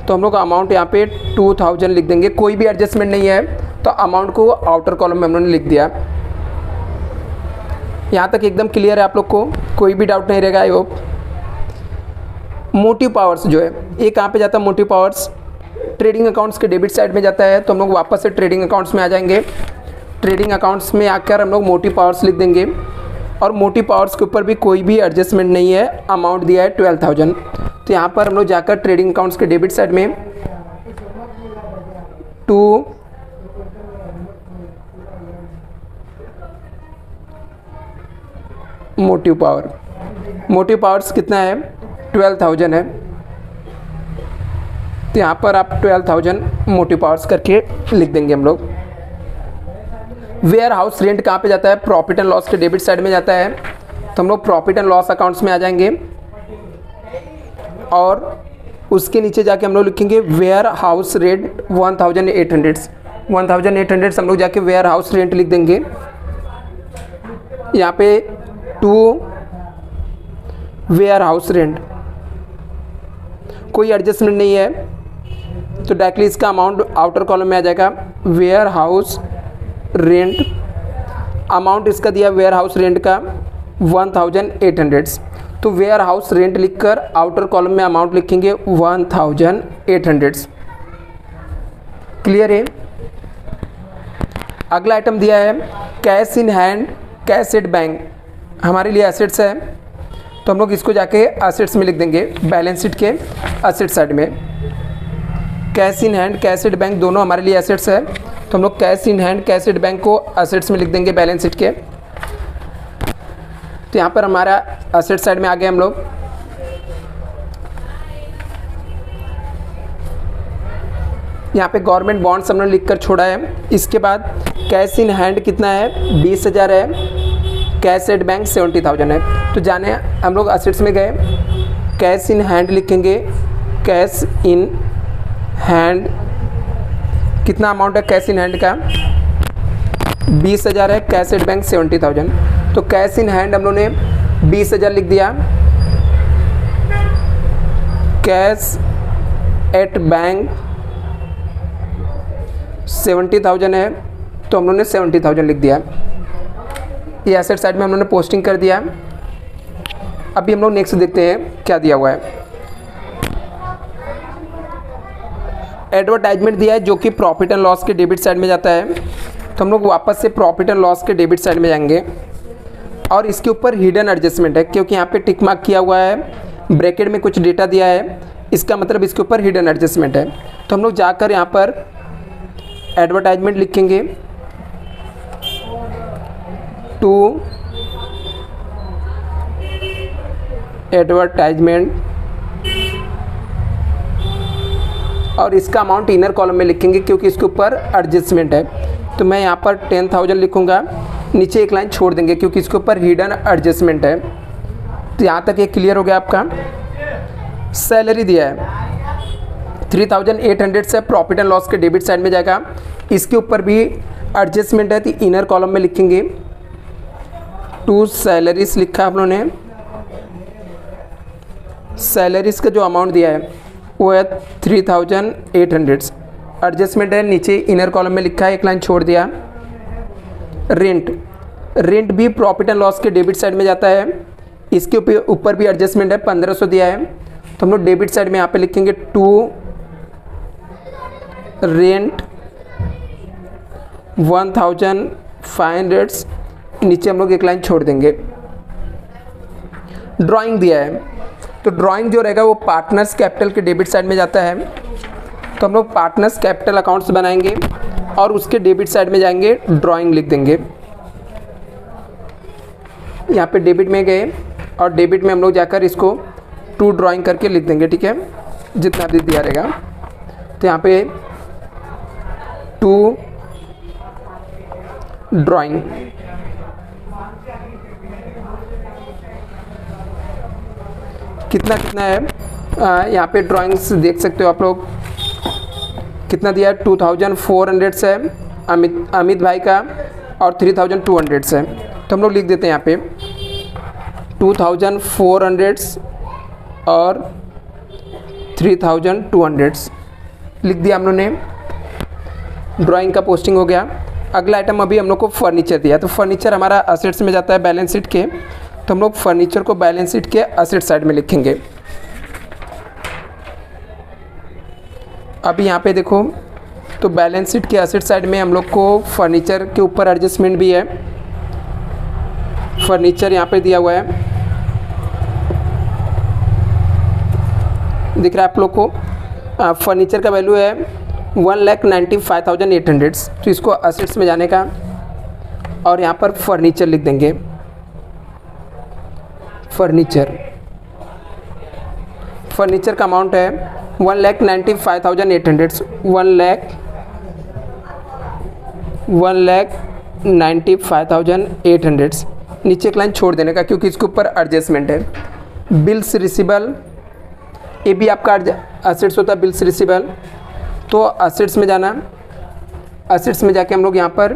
तो हम लोग अमाउंट यहाँ पे 2,000 लिख देंगे। कोई भी एडजस्टमेंट नहीं है, तो अमाउंट को आउटर कॉलम में हम लोगों ने लिख दिया। यहाँ तक एकदम क्लियर है आप लोग को, कोई भी डाउट नहीं रहेगा आई होप। मोटिव पावर्स जो है ये कहाँ पे जाता है, मोटिव पावर्स ट्रेडिंग अकाउंट्स के डेबिट साइड में जाता है। तो हम लोग वापस से ट्रेडिंग अकाउंट्स में आ जाएंगे। ट्रेडिंग अकाउंट्स में आकर हम लोग मोटिव पावर्स लिख देंगे और मोटिव पावर्स के ऊपर भी कोई भी एडजस्टमेंट नहीं है, अमाउंट दिया है 12,000। तो यहाँ पर हम लोग जाकर ट्रेडिंग अकाउंट्स के डेबिट साइड में to motive power, motive powers कितना है 12,000 है। तो यहाँ पर आप 12,000 मोटिव पावर्स करके लिख देंगे हम लोग। वेयर हाउस रेंट कहाँ पे जाता है, प्रॉफिट एंड लॉस के डेबिट साइड में जाता है। तो हम लोग प्रॉफिट एंड लॉस अकाउंट्स में आ जाएंगे और उसके नीचे जाके हम लोग लिखेंगे वेयर हाउस रेंट 1,800 हम लोग जाके वेयर हाउस रेंट लिख देंगे। यहाँ पे टू वेयर हाउस रेंट, कोई एडजस्टमेंट नहीं है, तो डायरेक्टली इसका अमाउंट आउटर कॉलम में आ जाएगा। वेयर हाउस रेंट, अमाउंट इसका दिया वेयर हाउस रेंट का 1,800। तो वेयर हाउस रेंट लिखकर आउटर कॉलम में अमाउंट लिखेंगे 1,800। क्लियर है। अगला आइटम दिया है cash in hand, cash at bank, हमारे लिए एसेट्स है। तो हम लोग इसको जाके एसेट्स में लिख देंगे, बैलेंस शीट के एसेट साइड में। Cash in hand, cash at bank दोनों हमारे लिए एसेट्स है। तो हम लोग cash in hand, cash at bank को एसेट्स में लिख देंगे बैलेंस शीट के। तो यहाँ पर हमारा एसेट साइड में आ गए हम लोग। यहाँ पे गवर्नमेंट बॉन्ड्स हमने लिख कर छोड़ा है। इसके बाद कैश इन हैंड कितना है 20,000 है, कैश एट बैंक 70,000 है। तो जाने हम लोग एसेट्स में गए, कैश इन हैंड लिखेंगे, कैश इन हैंड कितना अमाउंट है कैश इन हैंड का 20,000 है, कैश एट बैंक 70,000। तो कैश इन हैंड हम लोग ने 20,000 लिख दिया, कैश एट बैंक 70,000 है तो हम लोगों ने 70,000 लिख दिया। ये एसेट साइड में हम लोगों ने पोस्टिंग कर दिया। अभी हम लोग नेक्स्ट देखते हैं क्या दिया हुआ है। एडवर्टाइजमेंट दिया है जो कि प्रॉफिट एंड लॉस के डेबिट साइड में जाता है, तो हम लोग वापस से प्रॉफिट एंड लॉस के डेबिट साइड में जाएंगे और इसके ऊपर हिडन एडजस्टमेंट है क्योंकि यहाँ पे टिक मार्क किया हुआ है, ब्रैकेट में कुछ डेटा दिया है, इसका मतलब इसके ऊपर हिडन एडजस्टमेंट है। तो हम लोग जाकर यहाँ पर एडवर्टाइजमेंट लिखेंगे टू एडवर्टाइजमेंट और इसका अमाउंट इनर कॉलम में लिखेंगे क्योंकि इसके ऊपर एडजस्टमेंट है। तो मैं यहाँ पर 10,000 लिखूँगा, नीचे एक लाइन छोड़ देंगे क्योंकि इसके ऊपर हिडन एडजस्टमेंट है। तो यहाँ तक ये क्लियर हो गया आपका। सैलरी दिया है 3,800 से प्रॉफिट एंड लॉस के डेबिट साइड में जाएगा, इसके ऊपर भी एडजस्टमेंट है तो इनर कॉलम में लिखेंगे टू सैलरीज लिखा आप लोगों ने। सैलरीज का जो अमाउंट दिया है वो है 3,800, एडजस्टमेंट है, नीचे इनर कॉलम में लिखा है, एक लाइन छोड़ दिया। रेंट भी प्रॉफिट एंड लॉस के डेबिट साइड में जाता है, इसके ऊपर भी एडजस्टमेंट है, 1500 दिया है तो हम लोग डेबिट साइड में यहाँ पे लिखेंगे टू रेंट 1,500, नीचे हम लोग एक लाइन छोड़ देंगे। ड्राइंग दिया है तो ड्राइंग जो रहेगा वो पार्टनर्स कैपिटल के डेबिट साइड में जाता है, तो हम लोग पार्टनर्स कैपिटल अकाउंट्स बनाएंगे और उसके डेबिट साइड में जाएंगे, ड्राइंग लिख देंगे। यहाँ पे डेबिट में गए और डेबिट में हम लोग जाकर इसको टू ड्राइंग करके लिख देंगे, ठीक है, जितना भी दिया रहेगा। तो यहाँ पे टू ड्राइंग, कितना है यहाँ पे ड्राइंग्स देख सकते हो आप लोग, कितना दिया है 2,400 से अमित भाई का और 3,200 से, तो हम लोग लिख देते हैं यहाँ पे 2,400 और 3,200 लिख दिया हम लोगों ने। ड्राइंग का पोस्टिंग हो गया। अगला आइटम अभी हम लोग को फर्नीचर दिया, तो फर्नीचर हमारा असेट्स में जाता है बैलेंस शीट के, तो हम लोग फर्नीचर को बैलेंस शीट के असेट साइड में लिखेंगे। अभी यहाँ पे देखो तो बैलेंस शीट के असेट साइड में हम लोग को फर्नीचर के ऊपर एडजस्टमेंट भी है, फर्नीचर यहाँ पे दिया हुआ है, दिख रहा है आप लोग को। फर्नीचर का वैल्यू है 1,95,800, तो इसको असेट्स में जाने का और यहाँ पर फर्नीचर लिख देंगे। फर्नीचर का अमाउंट है 1,95,800, 1,95,800, नीचे एक लाइन छोड़ देने का क्योंकि इसके ऊपर एडजस्टमेंट है। बिल्स रिसीबल, ये भी आपका असेट्स होता है, बिल्स रिसीबल, तो असेट्स में जाना, असेट्स में जाके हम लोग यहाँ पर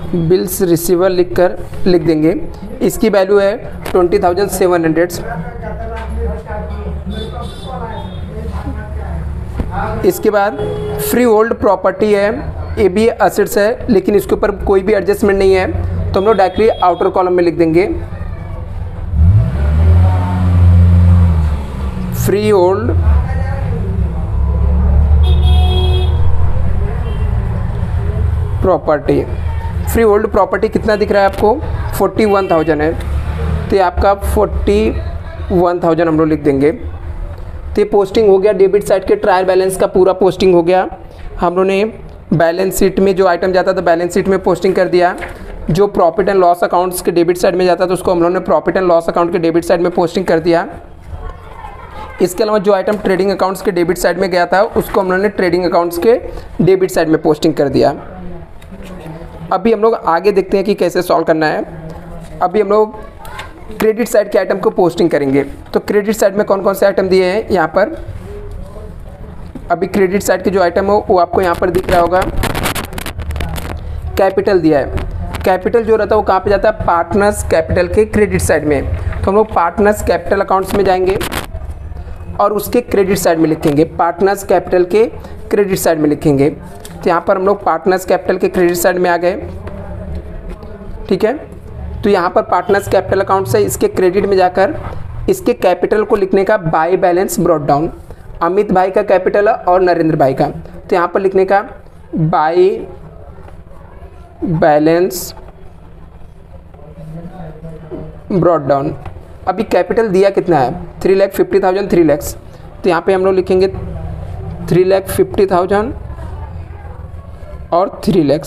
बिल्स रिसीवर लिख देंगे। इसकी वैल्यू है 20,700। इसके बाद फ्री होल्ड प्रॉपर्टी है, ये भी असेट्स है लेकिन इसके ऊपर कोई भी एडजस्टमेंट नहीं है, तो हम लोग डायरेक्टली आउटर कॉलम में लिख देंगे free hold property. Free hold property कितना दिख रहा है आपको, 41,000 है, तो ये आपका 41,000 हम लोग लिख देंगे। तो ये पोस्टिंग हो गया, डेबिट साइड के ट्रायल बैलेंस का पूरा पोस्टिंग हो गया। हम लोगों ने बैलेंस शीट में जो आइटम जाता था बैलेंस शीट में पोस्टिंग कर दिया, जो प्रॉफिट एंड लॉस अकाउंट्स के डेबिट साइड में जाता था उसको हम लोगों ने प्रॉफिट एंड लॉस अकाउंट के डेबिट साइड में पोस्टिंग कर दिया। इसके अलावा जो आइटम ट्रेडिंग अकाउंट्स के डेबिट साइड में गया था उसको हम लोगों ने ट्रेडिंग अकाउंट्स के डेबिट साइड में पोस्टिंग कर दिया। अभी हम लोग आगे देखते हैं कि कैसे सॉल्व करना है। अभी हम लोग क्रेडिट साइड के आइटम को पोस्टिंग करेंगे। तो क्रेडिट साइड में कौन कौन से आइटम दिए हैं यहाँ पर, अभी क्रेडिट साइड के जो आइटम हो वो आपको यहाँ पर दिख रहा होगा। कैपिटल दिया है, कैपिटल जो रहता है वो कहाँ पे जाता है, पार्टनर्स कैपिटल के क्रेडिट साइड में। तो हम लोग पार्टनर्स कैपिटल अकाउंट्स में जाएंगे और उसके क्रेडिट साइड में लिखेंगे, पार्टनर्स कैपिटल के क्रेडिट साइड में लिखेंगे। तो यहाँ पर हम लोग पार्टनर्स कैपिटल के क्रेडिट साइड में आ गए, ठीक है। तो यहाँ पर पार्टनर्स कैपिटल अकाउंट से इसके क्रेडिट में जाकर इसके कैपिटल को लिखने का by balance brought down, Amit भाई का कैपिटल और नरेंद्र भाई का, तो यहाँ पर लिखने का बाय बैलेंस ब्रॉट डाउन। अभी कैपिटल दिया कितना है, 3,50,000, 3 लाख, तो यहाँ पे हम लोग लिखेंगे 3,50,000 और 3 लाख।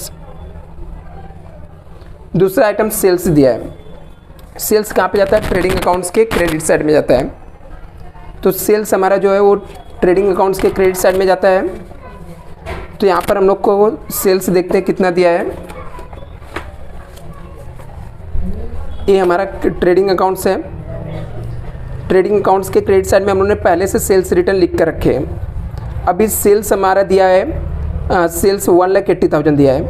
दूसरा आइटम सेल्स दिया है, सेल्स कहाँ पे जाता है, ट्रेडिंग अकाउंट्स के क्रेडिट साइड में जाता है। तो सेल्स हमारा जो है वो ट्रेडिंग अकाउंट्स के क्रेडिट साइड में जाता है। तो यहाँ पर हम लोग को सेल्स देखते हैं कितना दिया है। ये हमारा ट्रेडिंग अकाउंट्स है, ट्रेडिंग अकाउंट्स के क्रेडिट साइड में हम लोगों ने पहले से सेल्स रिटर्न लिख कर रखे हैं। अभी सेल्स हमारा दिया है, सेल्स 1,80,000 दिया है।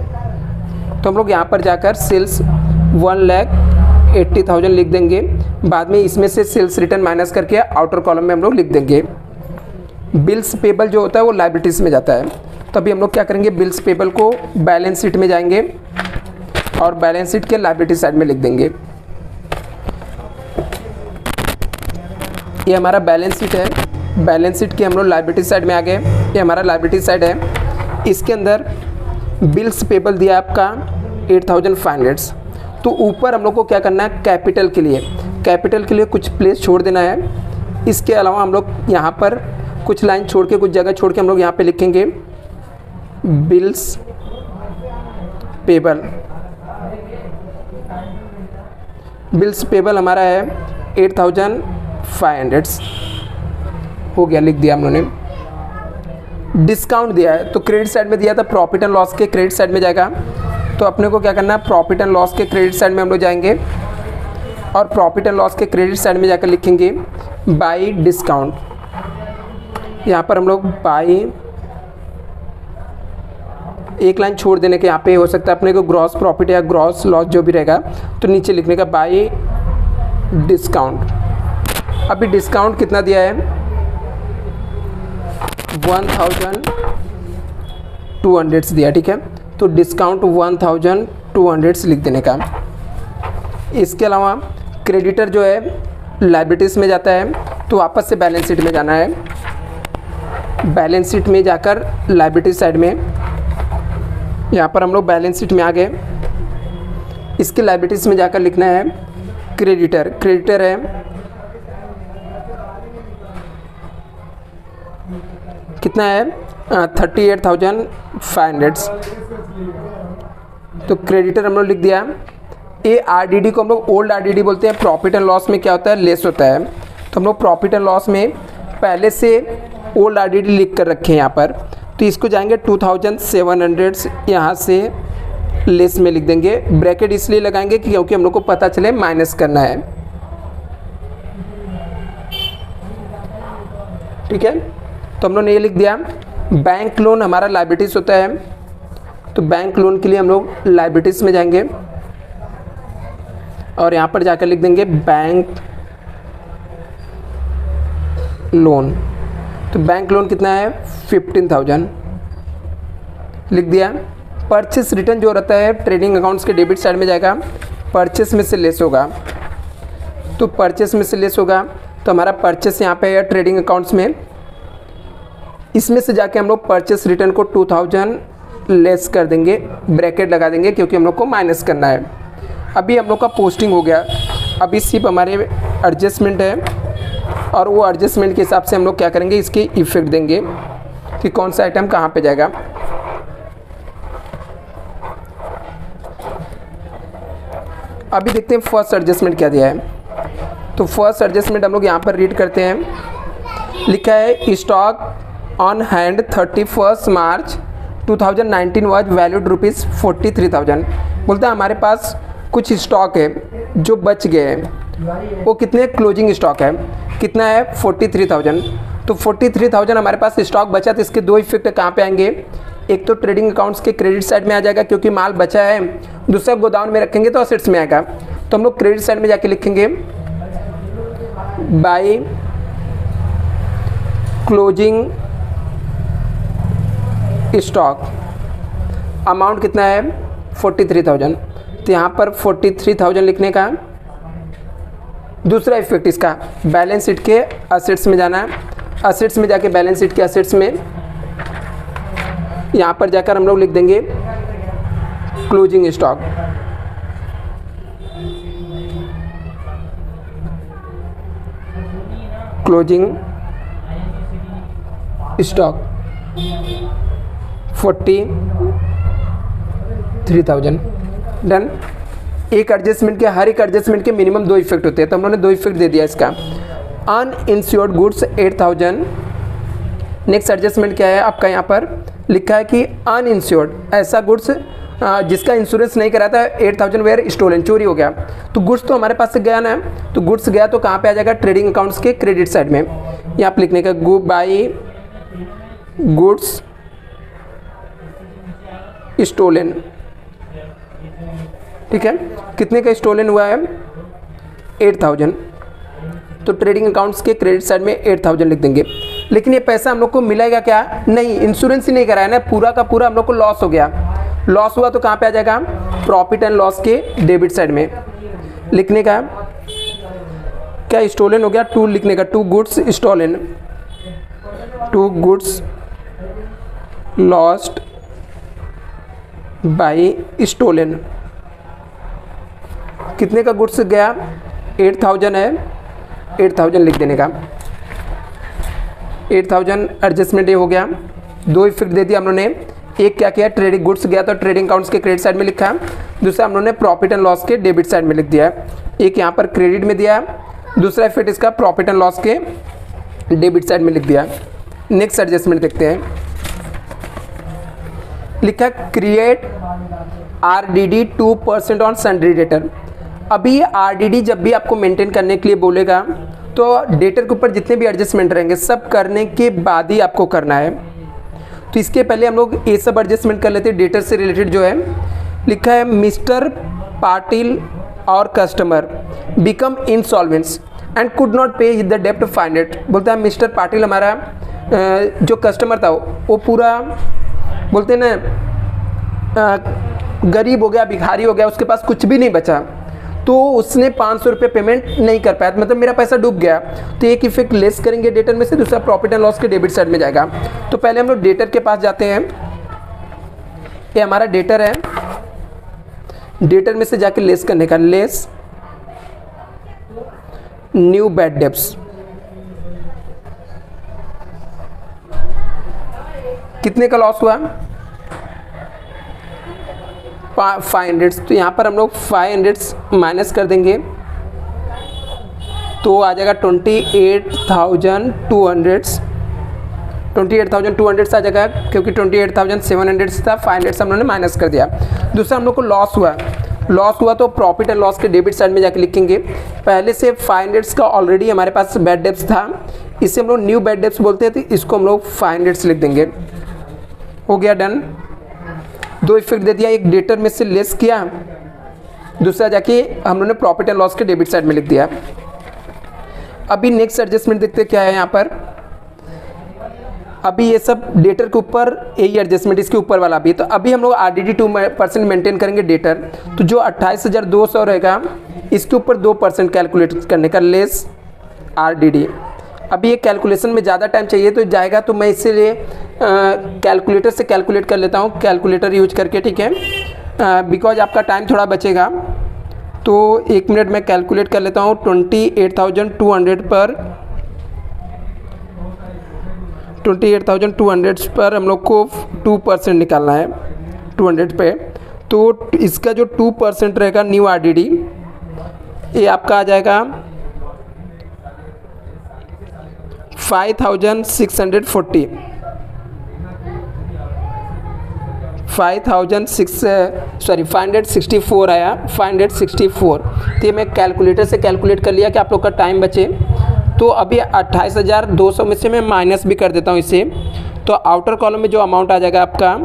तो हम लोग यहाँ पर जाकर सेल्स 1,80,000 लिख देंगे। बाद में इसमें से सेल्स रिटर्न माइनस करके आउटर कॉलम में हम लोग लिख देंगे। बिल्स पेबल जो होता है वो लायबिलिटीज़ में जाता है। तो अभी हम लोग क्या करेंगे, बिल्स पेबल को बैलेंस शीट में जाएंगे और बैलेंस शीट के लायबिलिटी साइड में लिख देंगे। ये हमारा बैलेंस शीट है, बैलेंस शीट के हम लोग लायबिलिटी साइड में आ गए। ये हमारा लायबिलिटी साइड है, इसके अंदर बिल्स पेबल दिया आपका 8,500। तो ऊपर हम लोग को क्या करना है, कैपिटल के लिए कुछ प्लेस छोड़ देना है। इसके अलावा हम लोग यहाँ पर कुछ लाइन छोड़ के, कुछ जगह छोड़ के हम लोग यहाँ पे लिखेंगे बिल्स पेबल। बिल्स पेबल हमारा है 8,500 हो गया, लिख दिया हम लोगों ने। डिस्काउंट दिया है, तो क्रेडिट साइड में दिया था, प्रॉफिट एंड लॉस के क्रेडिट साइड में जाएगा। तो अपने को क्या करना है, प्रॉफिट एंड लॉस के क्रेडिट साइड में हम लोग जाएंगे और प्रॉफिट एंड लॉस के क्रेडिट साइड में जाकर लिखेंगे बाय डिस्काउंट। यहाँ पर हम लोग बाय, एक लाइन छोड़ देने के, यहाँ पे हो सकता है अपने को ग्रॉस प्रॉफिट या ग्रॉस लॉस जो भी रहेगा, तो नीचे लिखने का बाय डिस्काउंट। अभी डिस्काउंट कितना दिया है, 1,200 दिया, ठीक है। तो डिस्काउंट 1,200 लिख देने का। इसके अलावा क्रेडिटर जो है लायबिलिटीज़ में जाता है, तो वापस से बैलेंस शीट में जाना है। बैलेंस शीट में जाकर लायबिलिटी साइड में, यहाँ पर हम लोग बैलेंस शीट में आ गए। इसके लायबिलिटीज़ में जाकर लिखना है क्रेडिटर। क्रेडिटर है कितना है, 38,500। तो क्रेडिटर हम लोग लिख दिया। ये आरडीडी को हम लोग ओल्ड आरडीडी बोलते हैं। प्रॉफिट एंड लॉस में क्या होता है, लेस होता है। तो हम लोग प्रॉफिट एंड लॉस में पहले से ओल्ड आरडीडी लिख कर रखे हैं यहाँ पर। तो इसको जाएंगे 2,700 यहाँ से लेस में लिख देंगे। ब्रैकेट इसलिए लगाएंगे क्योंकि हम लोग को पता चले माइनस करना है, ठीक है। तो हम लोग ने ये लिख दिया। बैंक लोन हमारा लायबिलिटीज़ होता है, तो बैंक लोन के लिए हम लोग लायबिलिटीज़ में जाएंगे और यहाँ पर जाकर लिख देंगे बैंक लोन। तो बैंक लोन कितना है, 15,000 लिख दिया। परचेस रिटर्न जो रहता है ट्रेडिंग अकाउंट्स के डेबिट साइड में जाएगा, परचेस में से लेस होगा। तो परचेस में से लेस होगा, तो हमारा परचेस यहाँ पे है ट्रेडिंग अकाउंट्स में। इसमें से जाके हम लोग परचेस रिटर्न को 2,000 लेस कर देंगे, ब्रैकेट लगा देंगे क्योंकि हम लोग को माइनस करना है। अभी हम लोग का पोस्टिंग हो गया। अभी सिर्फ हमारे एडजस्टमेंट है और वो एडजस्टमेंट के हिसाब से हम लोग क्या करेंगे, इसके इफेक्ट देंगे कि कौन सा आइटम कहाँ पे जाएगा। अभी देखते हैं फर्स्ट एडजस्टमेंट क्या दिया है। तो फर्स्ट एडजस्टमेंट हम लोग यहाँ पर रीड करते हैं। लिखा है stock on hand 31 March 2019 was valued ₹43,000। बोलता है हमारे पास कुछ स्टॉक है जो बच गए हैं, वो कितने क्लोजिंग स्टॉक है, कितना है 43,000। तो 43,000 हमारे पास स्टॉक बचा। तो इसके दो इफेक्ट कहाँ पे आएंगे, एक तो ट्रेडिंग अकाउंट्स के क्रेडिट साइड में आ जाएगा क्योंकि माल बचा है, दूसरा गोदाम में रखेंगे तो असेट्स में आएगा। तो हम लोग क्रेडिट साइड में जाके लिखेंगे बाय क्लोजिंग स्टॉक अमाउंट कितना है 43,000, तो यहाँ पर 43,000 लिखने का। दूसरा इफेक्ट इसका बैलेंस शीट के असेट्स में जाना है, असेट्स में जाके बैलेंस शीट के असेट्स में यहाँ पर जाकर हम लोग लिख देंगे closing stock. Closing stock 43,000 done. एक एडजस्टमेंट के हर एक एडजस्टमेंट के मिनिमम 2 इफेक्ट होते हैं, तो हम लोगों ने 2 इफेक्ट दे दिया इसका। Uninsured goods 8,000। नेक्स्ट एडजस्टमेंट क्या है आपका, यहाँ पर लिखा है कि अनइंश्योर्ड ऐसा गुड्स जिसका इंश्योरेंस नहीं करा था 8,000 वेयर स्टोलन, चोरी हो गया। तो गुड्स तो हमारे पास से गया ना, तो गुड्स गया तो कहाँ पे आ जाएगा, ट्रेडिंग अकाउंट्स के क्रेडिट साइड में। यहाँ पे लिखने का बाई गुड्स स्टोलन, ठीक है। कितने का स्टोलन हुआ है 8,000, तो ट्रेडिंग अकाउंट्स के क्रेडिट साइड में 8,000 लिख देंगे। लेकिन ये पैसा हम लोग को मिलेगा क्या, नहीं, इंश्योरेंस ही नहीं कराया ना, पूरा का पूरा हम लोग को लॉस हो गया। लॉस हुआ तो कहाँ पे आ जाएगा, प्रॉफिट एंड लॉस के डेबिट साइड में लिखने का। क्या स्टोलन हो गया, 2 लिखने का, 2 goods stolen, 2 goods lost by stolen. कितने का गुड्स गया 8,000 है, 8,000 लिख देने का। 8,000 एडजस्टमेंट ये हो गया। 2 इफेक्ट दे दिया हम लोगों ने, एक क्या किया, ट्रेडिंग गुड्स गया तो ट्रेडिंग अकाउंट्स के क्रेडिट साइड में लिखा, दूसरा हम लोगों ने प्रॉफिट एंड लॉस के डेबिट साइड में लिख दिया। एक यहाँ पर क्रेडिट में दिया, दूसरा इफेक्ट इसका प्रॉफिट एंड लॉस के डेबिट साइड में लिख दिया। नेक्स्ट एडजस्टमेंट देखते हैं, लिखा create RDD 2% on sundry debtor. अभी RDD जब भी आपको मेंटेन करने के लिए बोलेगा तो डेटर के ऊपर जितने भी एडजस्टमेंट रहेंगे सब करने के बाद ही आपको करना है। तो इसके पहले हम लोग ये सब एडजस्टमेंट कर लेते हैं। डेटर से रिलेटेड जो है लिखा है मिस्टर पाटिल और customer become insolvents and could not pay the डेप्ट फाइनेंस। बोलता है मिस्टर पाटिल हमारा जो कस्टमर था वो पूरा बोलते हैं ना गरीब हो गया, भिखारी हो गया, उसके पास कुछ भी नहीं बचा, तो उसने 500 रुपये पेमेंट नहीं कर पाया, मतलब मेरा पैसा डूब गया। तो एक इफेक्ट लेस करेंगे डेटर में से, दूसरा प्रॉफिट एंड लॉस के डेबिट साइड में जाएगा। तो पहले हम लोग डेटर के पास जाते हैं, ये हमारा डेटर है, डेटर में से जाके लेस करने का, लेस न्यू बैड डेब्ट्स। कितने का लॉस हुआ 500, तो यहाँ पर हम लोग 500 माइनस कर देंगे तो आ जाएगा 28,200 आ जाएगा, क्योंकि 28,700 था, 500 हम लोगों ने माइनस कर दिया। दूसरा हम लोग को लॉस हुआ तो प्रॉफिट एंड लॉस के डेबिट साइड में जाके लिखेंगे। पहले से 500 का ऑलरेडी हमारे पास बैड डेब्ट्स था, इसे हम लोग न्यू बैड डेब्ट्स बोलते थे, इसको हम लोग 500 लिख देंगे। हो गया डन। 2 इफेक्ट दे दिया, एक डेटर में से लेस किया, दूसरा जाके हम लोगों ने प्रॉफिट एंड लॉस के डेबिट साइड में लिख दिया। अभी नेक्स्ट एडजस्टमेंट देखते क्या है यहाँ पर। अभी ये सब डेटर के ऊपर यही एडजस्टमेंट, इसके ऊपर वाला भी। तो अभी हम लोग RDD 2% मेंटेन करेंगे डेटर, तो जो 28,200 रहेगा इसके ऊपर 2% कैलकुलेट करने का, लेस RDD। अभी ये कैलकुलेशन में ज़्यादा टाइम चाहिए तो जाएगा, तो मैं इसलिए कैलकुलेटर से कैलकुलेट कर लेता हूँ, कैलकुलेटर यूज करके, ठीक है, बिकॉज आपका टाइम थोड़ा बचेगा। तो 1 मिनट में कैलकुलेट कर लेता हूँ। 28,200 पर 28,200 पर हम लोग को 2% निकालना है 200 पे। तो इसका जो 2% रहेगा न्यू RDD, ये आपका आ जाएगा 5,640 564 आया, 564। तो ये मैं कैलकुलेटर से कैलकुलेट कर लिया कि आप लोग का टाइम बचे। तो अभी 28,200 में से मैं माइनस भी कर देता हूँ इसे, तो आउटर कॉलम में जो अमाउंट आ जाएगा आपका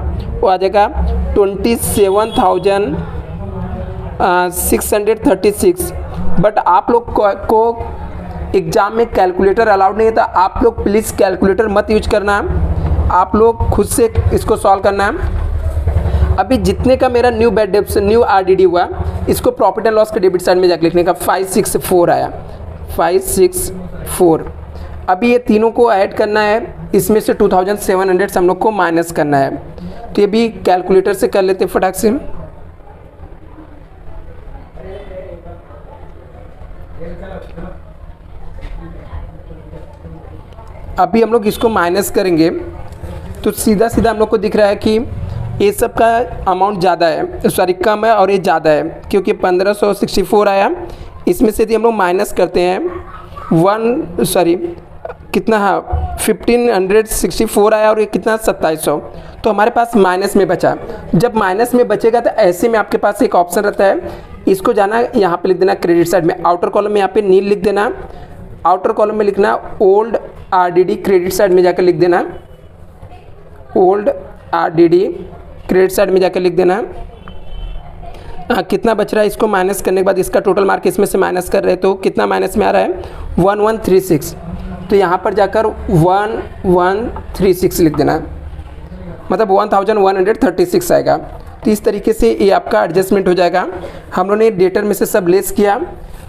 वो आ जाएगा 27,636। बट आप लोग को एग्ज़ाम में कैलकुलेटर अलाउड नहीं है, तो आप लोग प्लीज़ कैलकुलेटर मत यूज करना, आप लोग खुद से इसको सॉल्व करना। अभी जितने का मेरा new bad debts new RDD हुआ, इसको प्रॉफिट एंड लॉस के डेबिट साइड में जाकर लिखने का 564 आया, 564। अभी ये तीनों को ऐड करना है, इसमें से 2700 हम लोग को माइनस करना है। तो ये भी कैलकुलेटर से कर लेते फटाक से। अभी हम लोग इसको माइनस करेंगे तो सीधा सीधा हम लोग को दिख रहा है कि ये सब का अमाउंट ज़्यादा है, सॉरी कम है, और ये ज़्यादा है क्योंकि 1564 आया। इसमें से यदि हम लोग माइनस करते हैं कितना, हाँ 1564 आया और ये कितना 2700, तो हमारे पास माइनस में बचा। जब माइनस में बचेगा तो ऐसे में आपके पास एक ऑप्शन रहता है, इसको जाना यहाँ पे लिख देना क्रेडिट साइड में, आउटर कॉलम में यहाँ पे नील लिख देना, आउटर कॉलम में लिखना ओल्ड आरडीडी, क्रेडिट साइड में जाकर लिख देना ओल्ड आरडीडी, क्रेडिट साइड में जाकर लिख देना। कितना बच रहा है, इसको माइनस करने के बाद इसका टोटल मार्क इसमें से माइनस कर रहे हैं, तो कितना माइनस में आ रहा है 1136, तो यहाँ पर जाकर 1136 लिख देना, मतलब 1136 आएगा। तो इस तरीके से ये आपका एडजस्टमेंट हो जाएगा। हम लोगों ने डेटर में से सब लेस किया,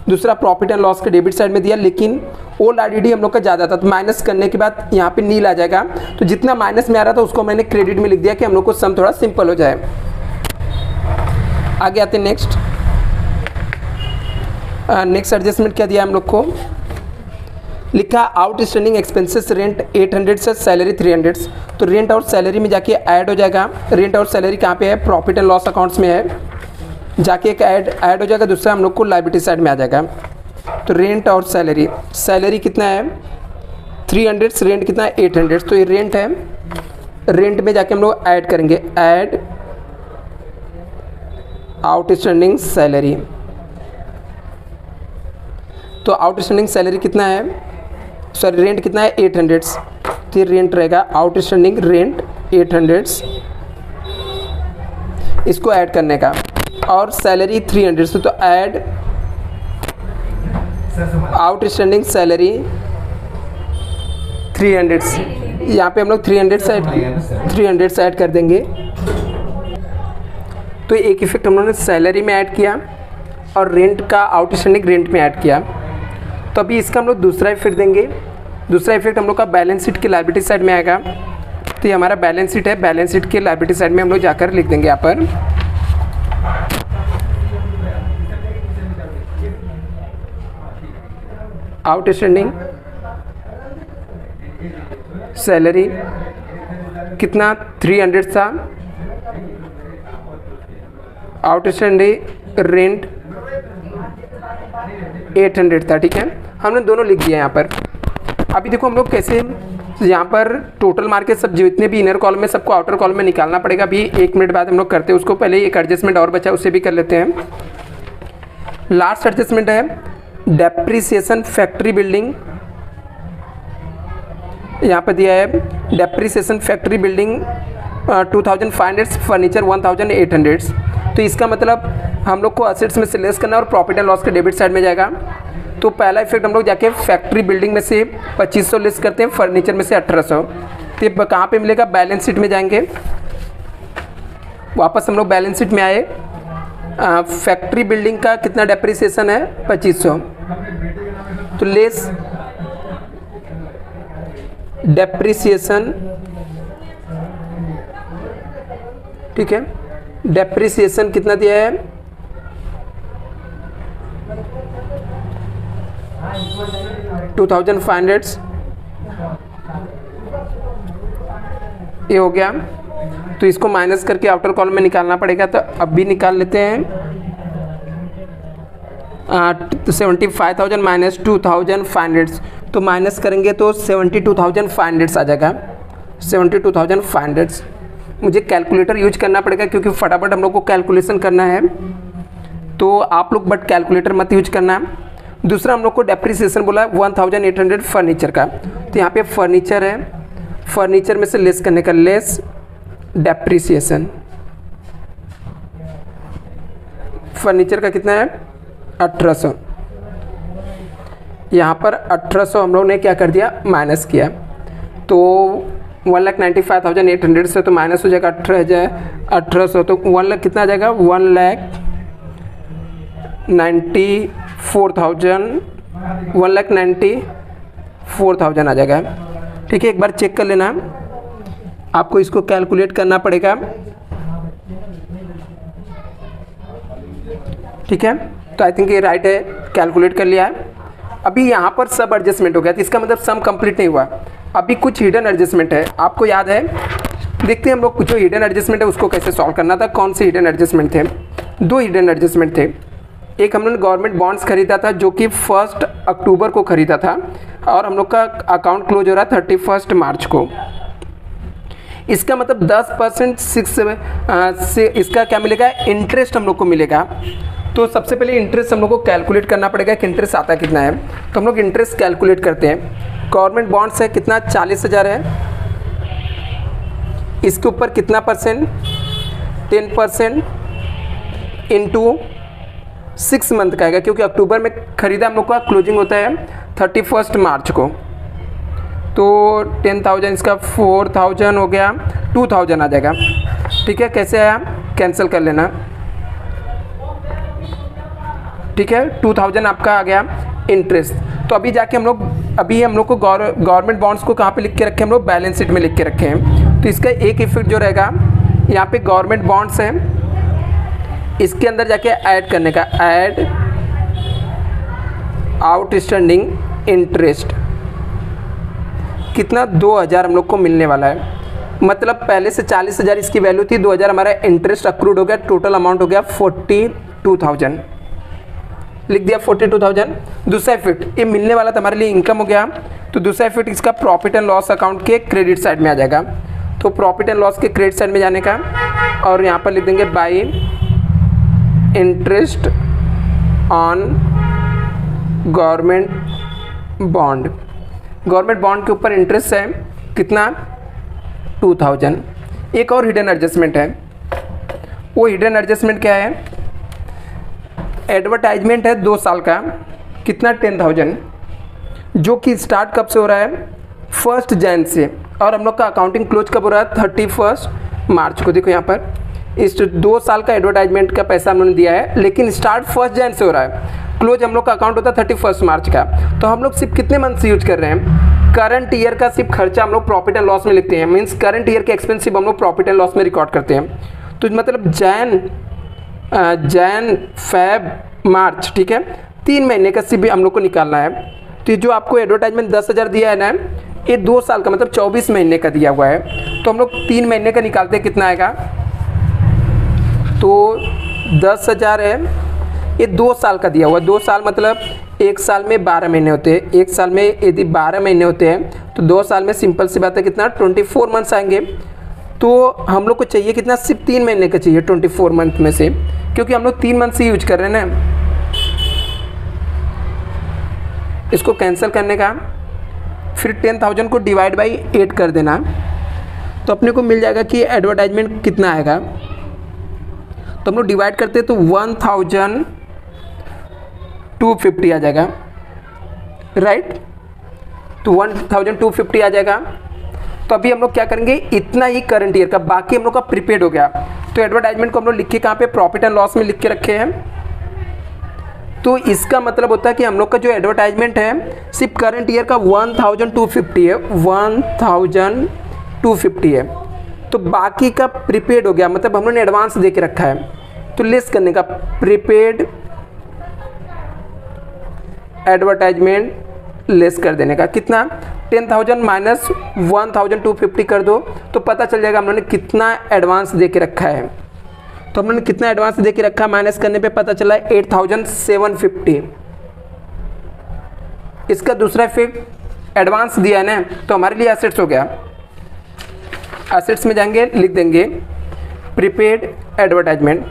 दूसरा प्रॉफिट एंड लॉस के डेबिट साइड में दिया, लेकिन ओल्ड आरडीडी हम लोग का ज़्यादा था, तो माइनस करने के बाद यहाँ पे नील आ जाएगा। तो जितना माइनस में आ रहा था उसको मैंने क्रेडिट में लिख दिया कि हम लोग को सम थोड़ा सिंपल हो जाए। आगे आते नेक्स्ट एडजस्टमेंट क्या दिया हम लोग को, लिखा आउटस्टैंडिंग एक्सपेंसेस रेंट 800 से सैलरी 300, तो रेंट और सैलरी में जाके ऐड हो जाएगा। रेंट और सैलरी कहाँ पे है, प्रॉफिट एंड लॉस अकाउंट्स में है, जाके एक ऐड हो जाएगा, दूसरा हम लोग को लायबिलिटी साइड में आ जाएगा। तो रेंट और सैलरी कितना है 300, रेंट कितना है 800, तो ये रेंट है, रेंट में जाके हम लोग ऐड करेंगे, ऐड आउटस्टैंडिंग सैलरी। तो आउटस्टैंडिंग सैलरी कितना है, सॉरी रेंट कितना है 800, तो ये रेंट रहेगा, आउटस्टैंडिंग रेंट 800, इसको ऐड करने का, और सैलरी 300, तो ऐड आउटस्टैंडिंग सैलरी 300, यहाँ पे हम लोग 300 से ऐड कर देंगे। तो एक इफेक्ट हम लोगों ने सैलरी में ऐड किया और रेंट का आउटस्टैंडिंग रेंट में ऐड किया। तो अभी इसका हम लोग दूसरा इफेक्ट देंगे, दूसरा इफेक्ट हम लोग का बैलेंस शीट की लायबिलिटी साइड में आएगा। तो ये हमारा बैलेंस शीट है, बैलेंस शीट की लायबिलिटी साइड में हम लोग जाकर लिख देंगे यहाँ पर आउटस्टैंडिंग सैलरी कितना 300 था, आउटस्टैंडिंग रेंट 800 था, ठीक है, हमने दोनों लिख दिया यहाँ पर। अभी देखो हम लोग कैसे यहाँ पर टोटल मार्क के सब जितने भी इनर कॉलम में सबको आउटर कॉलम में निकालना पड़ेगा। अभी 1 मिनट बाद हम लोग करते हैं उसको, पहले एक एडजस्टमेंट और बचा उसे भी कर लेते हैं। लास्ट एडजस्टमेंट है डेप्रिसिएशन फैक्ट्री बिल्डिंग, यहाँ पर दिया है डेप्रिसिएशन फैक्ट्री बिल्डिंग 2500, फर्नीचर 1800, तो इसका मतलब हम लोग को असेट्स में से लेस करना और प्रॉफिट एंड लॉस के डेबिट साइड में जाएगा। तो पहला इफेक्ट हम लोग जाके फैक्ट्री बिल्डिंग में से 2500 लेस करते हैं, फर्नीचर में से 1800, तो ये कहाँ पे मिलेगा, बैलेंस शीट में जाएंगे, वापस हम लोग बैलेंस शीट में आए। फैक्ट्री बिल्डिंग का कितना डेप्रिसिएशन है 2500, तो लेस डेप्रिसिएशन, ठीक है, डेप्रिसिएशन कितना दिया है 2500, ये हो गया। तो इसको माइनस करके आउटर कॉलम में निकालना पड़ेगा, तो अब भी निकाल लेते हैं। 75,000 माइनस 2500, तो माइनस करेंगे तो 72,500 आ जाएगा, 72,500। मुझे कैलकुलेटर यूज करना पड़ेगा क्योंकि फटाफट हम लोग को कैलकुलेशन करना है, तो आप लोग बट कैलकुलेटर मत यूज करना। दूसरा हम लोग को डेप्रिसिएशन बोला 1800 फर्नीचर का, तो यहाँ पे फर्नीचर है, फर्नीचर में से लेस करने का, लेस डेप्रिसिएशन, फर्नीचर का कितना है 1800। यहाँ पर 1800 हम लोग ने क्या कर दिया, माइनस किया, तो 1,95,800 से तो माइनस हो जाएगा 1800, तो 1 लाख कितना आ जाएगा, 1,94,000 आ जाएगा। ठीक है, एक बार चेक कर लेना, आपको इसको कैलकुलेट करना पड़ेगा। ठीक है, तो आई थिंक ये राइट है, कैलकुलेट कर लिया है। अभी यहाँ पर सब एडजस्टमेंट हो गया, तो इसका मतलब सम कंप्लीट नहीं हुआ, अभी कुछ हिडन एडजस्टमेंट है। आपको याद है, देखते हैं हम लोग कुछ जो हिडन एडजस्टमेंट है उसको कैसे सॉल्व करना था। कौन से हिडन एडजस्टमेंट थे, 2 हिडन एडजस्टमेंट थे। एक हम लोग ने गवर्नमेंट बॉन्ड्स खरीदा था जो कि 1 अक्टूबर को खरीदा था, और हम लोग का अकाउंट क्लोज हो रहा है 31 मार्च को। इसका मतलब 10% से इसका क्या मिलेगा, इंटरेस्ट हम लोग को मिलेगा। तो सबसे पहले इंटरेस्ट हम लोग को कैलकुलेट करना पड़ेगा कि इंटरेस्ट आता कितना है। तो हम लोग इंटरेस्ट कैलकुलेट करते हैं। गवर्नमेंट बॉन्ड्स है कितना, 40,000 है, इसके ऊपर कितना परसेंट, 10% इंटू 6 मंथ का आएगा, क्योंकि अक्टूबर में खरीदा हम लोग का, क्लोजिंग होता है 31 मार्च को। तो 10,000 इसका 4,000 हो गया, 2,000 आ जाएगा। ठीक है, कैसे आया, कैंसिल कर लेना। ठीक है, 2,000 आपका आ गया इंटरेस्ट। तो अभी जाके हम लोग को गवर्नमेंट बॉन्ड्स को कहाँ पे लिख के रखे हम लोग, बैलेंस शीट में लिख के रखे हैं। तो इसका एक इफेक्ट जो रहेगा, यहाँ पे गवर्नमेंट बॉन्ड्स है, इसके अंदर जाके ऐड करने का, ऐड आउटस्टैंडिंग इंटरेस्ट, कितना 2,000 हम लोग को मिलने वाला है। मतलब पहले से 40,000 इसकी वैल्यू थी, 2,000 हमारा इंटरेस्ट अक्रूड हो गया, टोटल अमाउंट हो गया 42,000, लिख दिया 42,000। दूसरा इफेक्ट, ये मिलने वाला था हमारे लिए इनकम हो गया, तो दूसरा इफेक्ट इसका प्रॉफिट एंड लॉस अकाउंट के क्रेडिट साइड में आ जाएगा। तो प्रॉफिट एंड लॉस के क्रेडिट साइड में जाने का, और यहाँ पर लिख देंगे by interest on government bond. Government bond के ऊपर इंटरेस्ट है कितना, 2,000। एक और हिडन एडजस्टमेंट है, वो हिडन एडजस्टमेंट क्या है, एडवर्टाइजमेंट है 2 साल का, कितना 10,000, जो कि स्टार्ट कब से हो रहा है, 1 जनवरी से, और हम लोग का अकाउंटिंग क्लोज कब हो रहा है, 31 मार्च को। देखो यहाँ पर इस 2 साल का एडवर्टाइजमेंट का पैसा हम लोगों ने दिया है, लेकिन स्टार्ट 1 जनवरी से हो रहा है, क्लोज हम लोग का अकाउंट होता है 31 मार्च का। तो हम लोग सिर्फ कितने मंथ से यूज कर रहे हैं, करंट ईयर का सिर्फ खर्चा हम लोग प्रॉफिट एंड लॉस में लिखते हैं, मीन्स करंट ईयर के एक्सपेंसिव हम लोग प्रॉफिट एंड लॉस में रिकॉर्ड करते हैं। तो मतलब जैन फेब मार्च, ठीक है, 3 महीने का सिर्फ हम लोग को निकालना है। तो जो आपको एडवर्टाइजमेंट 10,000 दिया है ना, ये 2 साल का मतलब 24 महीने का दिया हुआ है। तो हम लोग 3 महीने का निकालते हैं, कितना आएगा, तो 10,000 है, ये 2 साल का दिया हुआ है। 2 साल मतलब 1 साल में 12 महीने होते हैं, 1 साल में यदि 12 महीने होते हैं तो 2 साल में सिंपल सी बात है कितना, 24 मंथ्स आएंगे। तो हम लोग को चाहिए कितना, सिर्फ 3 महीने का चाहिए 24 मंथ में से, क्योंकि हम लोग 3 मंथ से यूज कर रहे हैं ना। इसको कैंसिल करने का, फिर 10,000 को डिवाइड बाई 8 कर देना, तो अपने को मिल जाएगा कि एडवर्टाइजमेंट कितना आएगा। तो हम लोग डिवाइड करते हैं तो 1,250 आ जाएगा, राइट। तो 1,250 आ जाएगा। तो अभी हम लोग क्या करेंगे, इतना ही करंट ईयर का, बाकी हम लोग का प्रीपेड हो गया। तो एडवर्टाइजमेंट को हम लोग लिख के कहाँ पे, प्रॉफिट एंड लॉस में लिख के रखे हैं। तो इसका मतलब होता है कि हम लोग का जो एडवर्टाइजमेंट है सिर्फ करंट ईयर का 1,250 है, 1,250 है। तो बाकी का प्रीपेड हो गया, मतलब हम लोगों ने एडवांस दे के रखा है। तो लेस करने का, प्रीपेड एडवर्टाइजमेंट लेस कर देने का, कितना, 10,000 माइनस 1,250 कर दो, तो पता चल जाएगा हम लोगों ने कितना एडवांस दे के रखा है। तो हम लोगों ने कितना एडवांस दे के रखा, माइनस करने पे पता चला 8,750। इसका दूसरा इफेक्ट, एडवांस दिया है ना, तो हमारे लिए एसेट्स हो गया। एसेट्स में जाएंगे, लिख देंगे प्रीपेड एडवर्टाइजमेंट,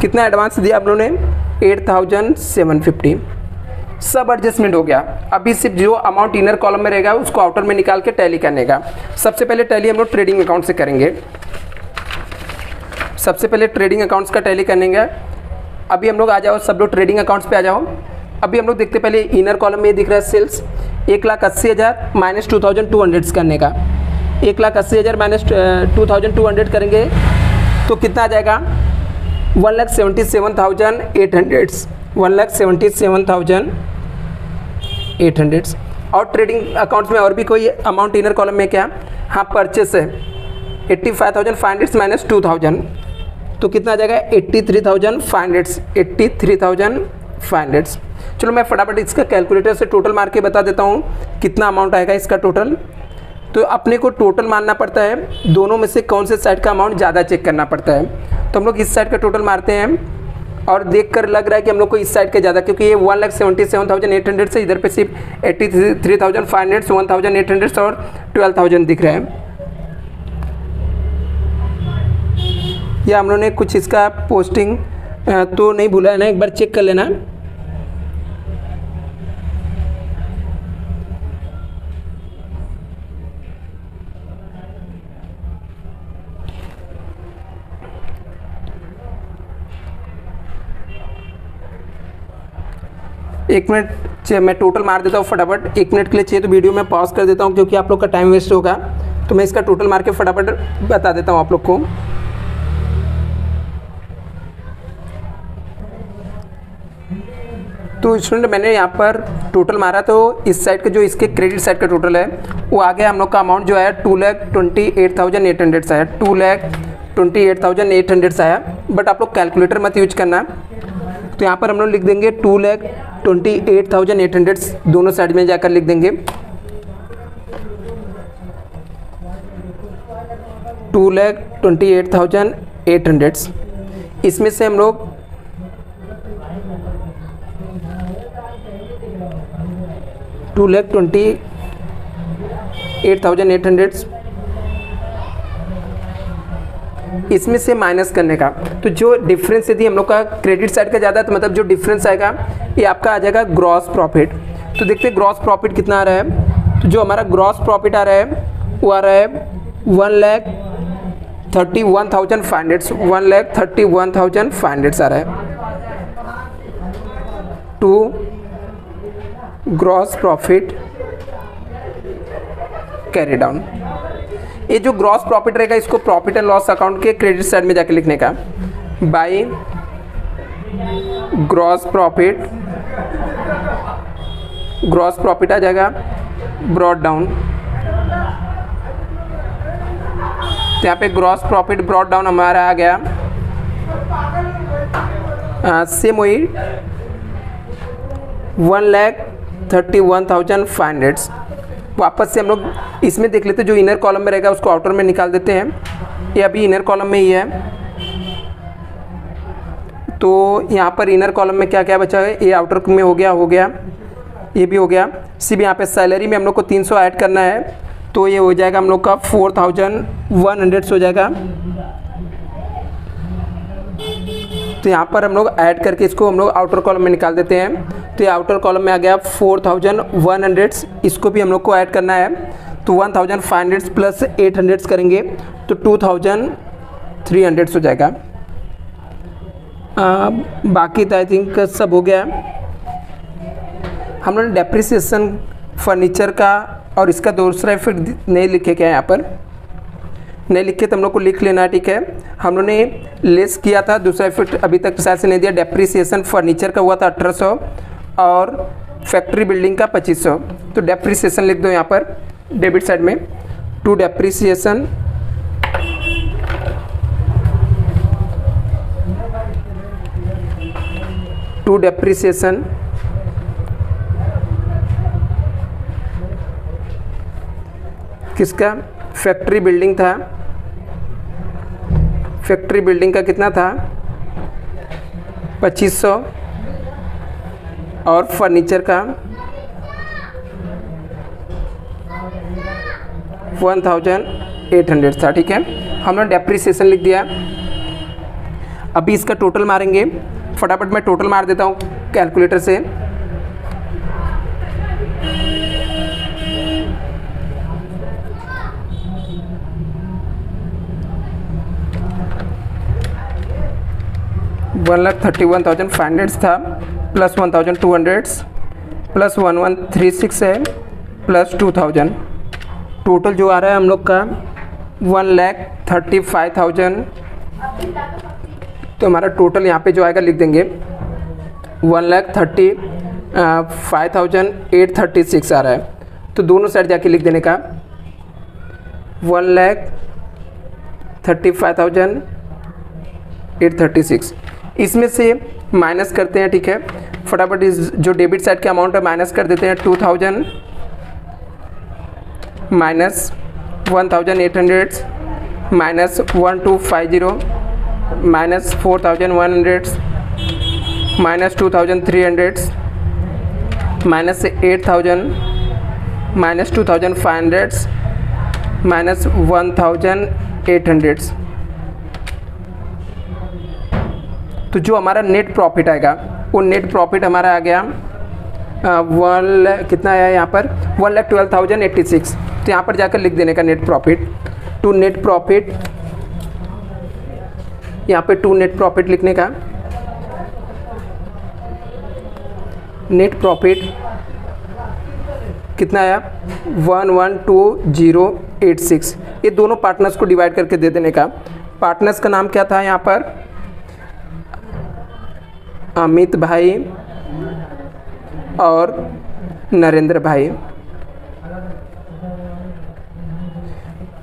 कितना एडवांस दिया आप लोगों ने, 8,750। सब एडजस्टमेंट हो गया। अभी सिर्फ जो अमाउंट इनर कॉलम में रहेगा उसको आउटर में निकाल के टैली करने का। सबसे पहले टैली हम लोग ट्रेडिंग अकाउंट से करेंगे। सबसे पहले ट्रेडिंग अकाउंट्स का टैली करेंगे। अभी हम लोग आ जाओ, सब लोग ट्रेडिंग अकाउंट्स पे आ जाओ। अभी हम लोग देखते पहले इनर कॉलम में दिख रहा है सेल्स 1,80,000 माइनस 2,200 करने का। 1,80,000 माइनस 2,200 करेंगे तो कितना आ जाएगा 1,77,800, 1,77,800। और ट्रेडिंग अकाउंट्स में और भी कोई अमाउंट इनर कॉलम में क्या, हाँ परचेस है 85,500 माइनस 2,000 तो कितना आ जाएगा 83,500, 83,500। चलो मैं फटाफट इसका कैलकुलेटर से टोटल मार के बता देता हूँ कितना अमाउंट आएगा इसका टोटल। तो अपने को टोटल मानना पड़ता है, दोनों में से कौन से साइड का अमाउंट ज़्यादा चेक करना पड़ता है। तो हम लोग इस साइड का टोटल मारते हैं और देख कर लग रहा है कि हम लोग को इस साइड का ज़्यादा, क्योंकि ये 1,77,800 से इधर पे सिर्फ 83,500, 1,800 और 12,000 दिख रहा है। या हम लोगों ने कुछ इसका पोस्टिंग तो नहीं भूला है ना, एक बार चेक कर लेना। एक मिनट मैं टोटल मार देता हूँ फटाफट, 1 मिनट के लिए चाहिए तो वीडियो में पॉज कर देता हूँ क्योंकि आप लोग का टाइम वेस्ट होगा। तो मैं इसका टोटल मार के फटाफट बता देता हूँ आप लोग को। तो स्टूडेंट मैंने यहाँ पर टोटल मारा तो इस साइड का जो इसके क्रेडिट साइड का टोटल है वो आ गया हम लोग का अमाउंट जो आया 2,28,800 आया, 2,28,800 आया। बट आप लोग कैलकुलेटर मत यूज करना। तो यहाँ पर हम लोग लिख देंगे 2,28,800 दोनों साइड में जाकर लिख देंगे 2,28,800। इसमें से हम लोग 2,28,800 इसमें से माइनस करने का। तो जो डिफरेंस यदि हम लोग का क्रेडिट साइड का ज़्यादा है तो मतलब जो डिफरेंस आएगा ये आपका आ जाएगा ग्रॉस प्रॉफिट। तो देखते हैं ग्रॉस प्रॉफिट कितना आ रहा है। तो जो हमारा ग्रॉस प्रॉफिट आ रहा है वो आ रहा है 1,31,500, 1,31,500 आ रहा है to gross profit carry down. ये जो ग्रॉस प्रॉफिट रहेगा इसको प्रॉफिट एंड लॉस अकाउंट के क्रेडिट साइड में जाके लिखने का, बाय ग्रॉस प्रॉफिट आ जाएगा ब्रॉड डाउन। तो यहाँ पे ग्रॉस प्रॉफिट ब्रॉड डाउन हमारा आ गया सेम वही 1,31,500। वापस से हम लोग इसमें देख लेते हैं, जो इनर कॉलम में रहेगा उसको आउटर में निकाल देते हैं। ये अभी इनर कॉलम में ही है। तो यहाँ पर इनर कॉलम में क्या क्या बचा है, ये आउटर में हो गया, ये भी हो गया। सिर्फ यहाँ पे सैलरी में हम लोग को 300 ऐड करना है तो ये हो जाएगा हम लोग का 4,100 हो जाएगा। तो यहाँ पर हम लोग ऐड करके इसको हम लोग आउटर कॉलम में निकाल देते हैं। तो ये आउटर कॉलम में आ गया 4,100, इसको भी हम लोग को ऐड करना है। तो 1,500 प्लस 800 करेंगे तो 2,300 हो जाएगा। बाकी तो आई थिंक सब हो गया। हम लोगों ने डेप्रिसिएशन फर्नीचर का और इसका दूसरा इफेक्ट नहीं लिखे क्या यहाँ पर, नहीं लिखे तो हम लोग को लिख लेना, ठीक है। हम लोगों ने लेस किया था, दूसरा इफेक्ट अभी तक शायद से नहीं दिया। डेप्रिसिएशन फर्नीचर का हुआ था 1,800 और फैक्ट्री बिल्डिंग का 2,500। तो डेप्रिसिएशन लिख दो यहाँ पर डेबिट साइड में, टू डेप्रिसिएशन किसका, फैक्ट्री बिल्डिंग था। फैक्ट्री बिल्डिंग का कितना था 2,500 और फर्नीचर का 1,800 था, ठीक है। हमने डेप्रिसिएशन लिख दिया। अभी इसका टोटल मारेंगे, फटाफट मैं टोटल मार देता हूँ कैलकुलेटर से। 1,31,500 था प्लस 1,200 प्लस 1,136 है प्लस 2,000, टोटल जो आ रहा है हम लोग का 1,35,000। तो हमारा टोटल यहाँ पे जो आएगा लिख देंगे 1,35,836 आ रहा है। तो दोनों साइड जाके लिख देने का 1,35,836। इसमें से माइनस करते हैं, ठीक है, फटाफट इस जो डेबिट साइड का अमाउंट है माइनस कर देते हैं। 2,000 minus 1,800 minus 1,250 minus 4,100 minus 2,300 minus 8,000 minus 2,500 minus 1,800। तो जो हमारा नेट प्रॉफिट आएगा वो नेट प्रॉफिट हमारा आ गया कितना आया यहाँ पर 1,12,086। तो यहाँ पर जाकर लिख देने का net profit to net profit, यहाँ पे टू नेट प्रॉफिट लिखने का। नेट प्रॉफिट कितना आया 1,12086। ये दोनों पार्टनर्स को डिवाइड करके दे देने का। पार्टनर्स का नाम क्या था यहाँ पर अमित भाई और नरेंद्र भाई।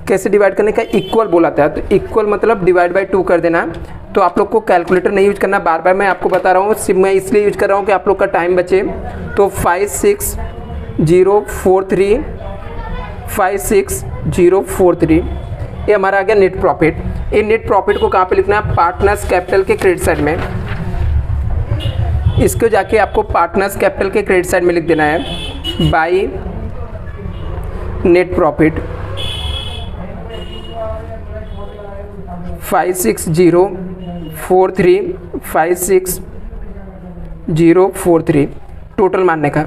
कैसे डिवाइड करने का, इक्वल बोला था, तो इक्वल मतलब डिवाइड बाय 2 कर देना। तो आप लोग को कैलकुलेटर नहीं यूज करना, बार बार मैं आपको बता रहा हूँ, सिर्फ मैं इसलिए यूज कर रहा हूँ कि आप लोग का टाइम बचे। तो 56043 56043 ये हमारा आ गया नेट प्रॉफिट। ये नेट प्रॉफिट को कहाँ पे लिखना है, पार्टनर्स कैपिटल के क्रेडिट साइड में। इसको जाके आपको पार्टनर्स कैपिटल के क्रेडिट साइड में लिख देना है बाय नेट प्रॉफिट 56043 56043 टोटल मानने का।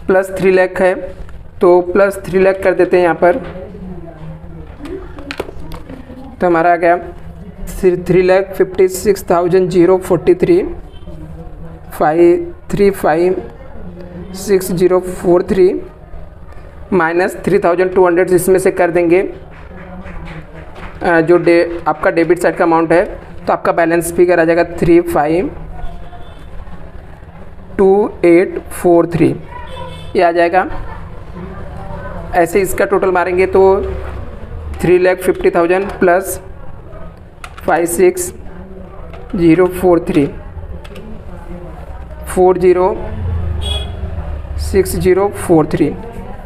प्लस 3 लाख है तो प्लस 3 लाख कर देते हैं यहाँ पर। तो हमारा आ गया 3,56,043 5356043 माइनस 3,200 इसमें से कर देंगे जो आपका डेबिट साइड का अमाउंट है। तो आपका बैलेंस फिगर आ जाएगा 352843 ये आ जाएगा। ऐसे इसका टोटल मारेंगे तो 3,50,000 प्लस 56043 406043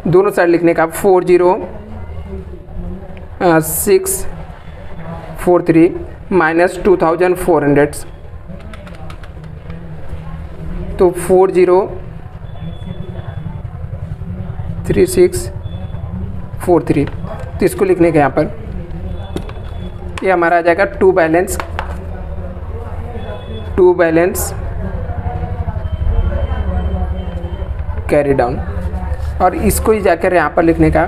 दोनों साइड लिखने का 40643 माइनस 2,400 तो 403643 तो इसको लिखने का यहाँ पर ये हमारा आ जाएगा टू बैलेंस कैरी डाउन। और इसको ही जाकर यहाँ पर लिखने का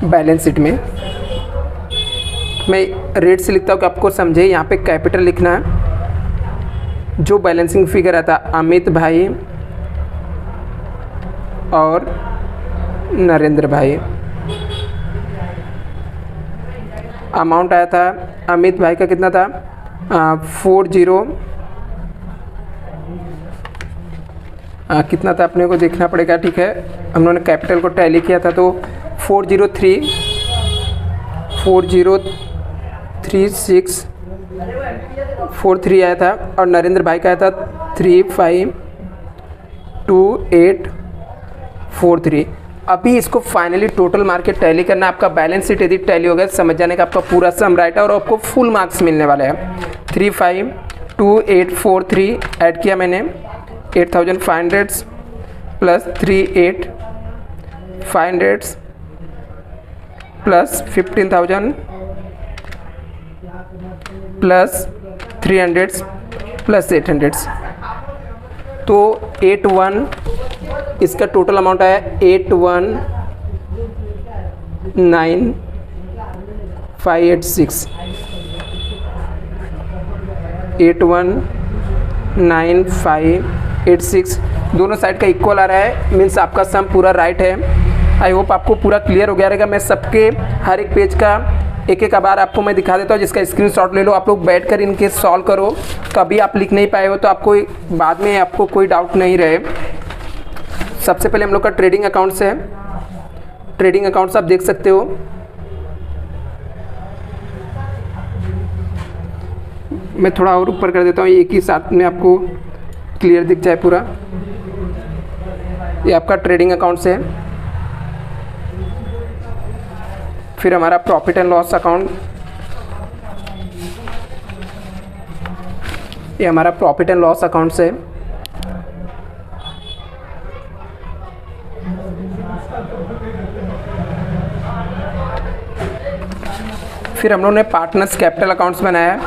बैलेंस शीट में। मैं रेट से लिखता हूँ कि आपको समझे। यहाँ पे कैपिटल लिखना है, जो बैलेंसिंग फिगर आता अमित भाई और नरेंद्र भाई। अमाउंट आया था अमित भाई का कितना था 40 था अपने को देखना पड़ेगा, ठीक है। हम लोगों ने कैपिटल को टैली किया था तो 403,643 आया था और नरेंद्र भाई का आया था 352843। अभी इसको फाइनली टोटल मार के टैली करना। आपका बैलेंस शीट यदि टैली हो गया समझ जाने का आपका पूरा सम राइट है और आपको फुल मार्क्स मिलने वाले हैं। 352843 ऐड किया मैंने 8,500 प्लस 3,800 प्लस 15,000 प्लस 300 प्लस 800 तो 81 इसका टोटल अमाउंट आया 819586। 819586 दोनों साइड का इक्वल आ रहा है, मीन्स आपका सम पूरा राइट है। आई होप आपको पूरा क्लियर हो गया रहेगा। मैं सबके हर एक पेज का एक एक बार आपको मैं दिखा देता हूँ, जिसका स्क्रीनशॉट ले लो। आप लोग बैठकर इनके सॉल्व करो। कभी आप लिख नहीं पाए हो तो आपको बाद में आपको कोई डाउट नहीं रहे। सबसे पहले हम लोग का ट्रेडिंग अकाउंट्स है। ट्रेडिंग अकाउंट्स आप देख सकते हो। मैं थोड़ा और ऊपर कर देता हूँ, एक ही साथ में आपको क्लियर दिख जाए पूरा। ये आपका ट्रेडिंग अकाउंट्स है। फिर हमारा प्रॉफिट एंड लॉस अकाउंट, ये हमारा प्रॉफिट एंड लॉस अकाउंट्स है। फिर हम लोगों ने पार्टनर्स कैपिटल अकाउंट्स बनाया है।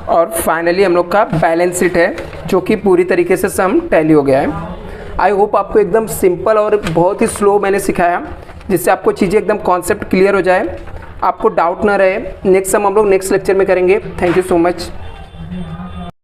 और फाइनली हम लोग का बैलेंस शीट है, जो कि पूरी तरीके से सम टैली हो गया है। आई होप आपको एकदम सिंपल और बहुत ही स्लो मैंने सिखाया, जिससे आपको चीज़ें एकदम कॉन्सेप्ट क्लियर हो जाए, आपको डाउट ना रहे। नेक्स्ट सम हम लोग नेक्स्ट लेक्चर में करेंगे। Thank you so much.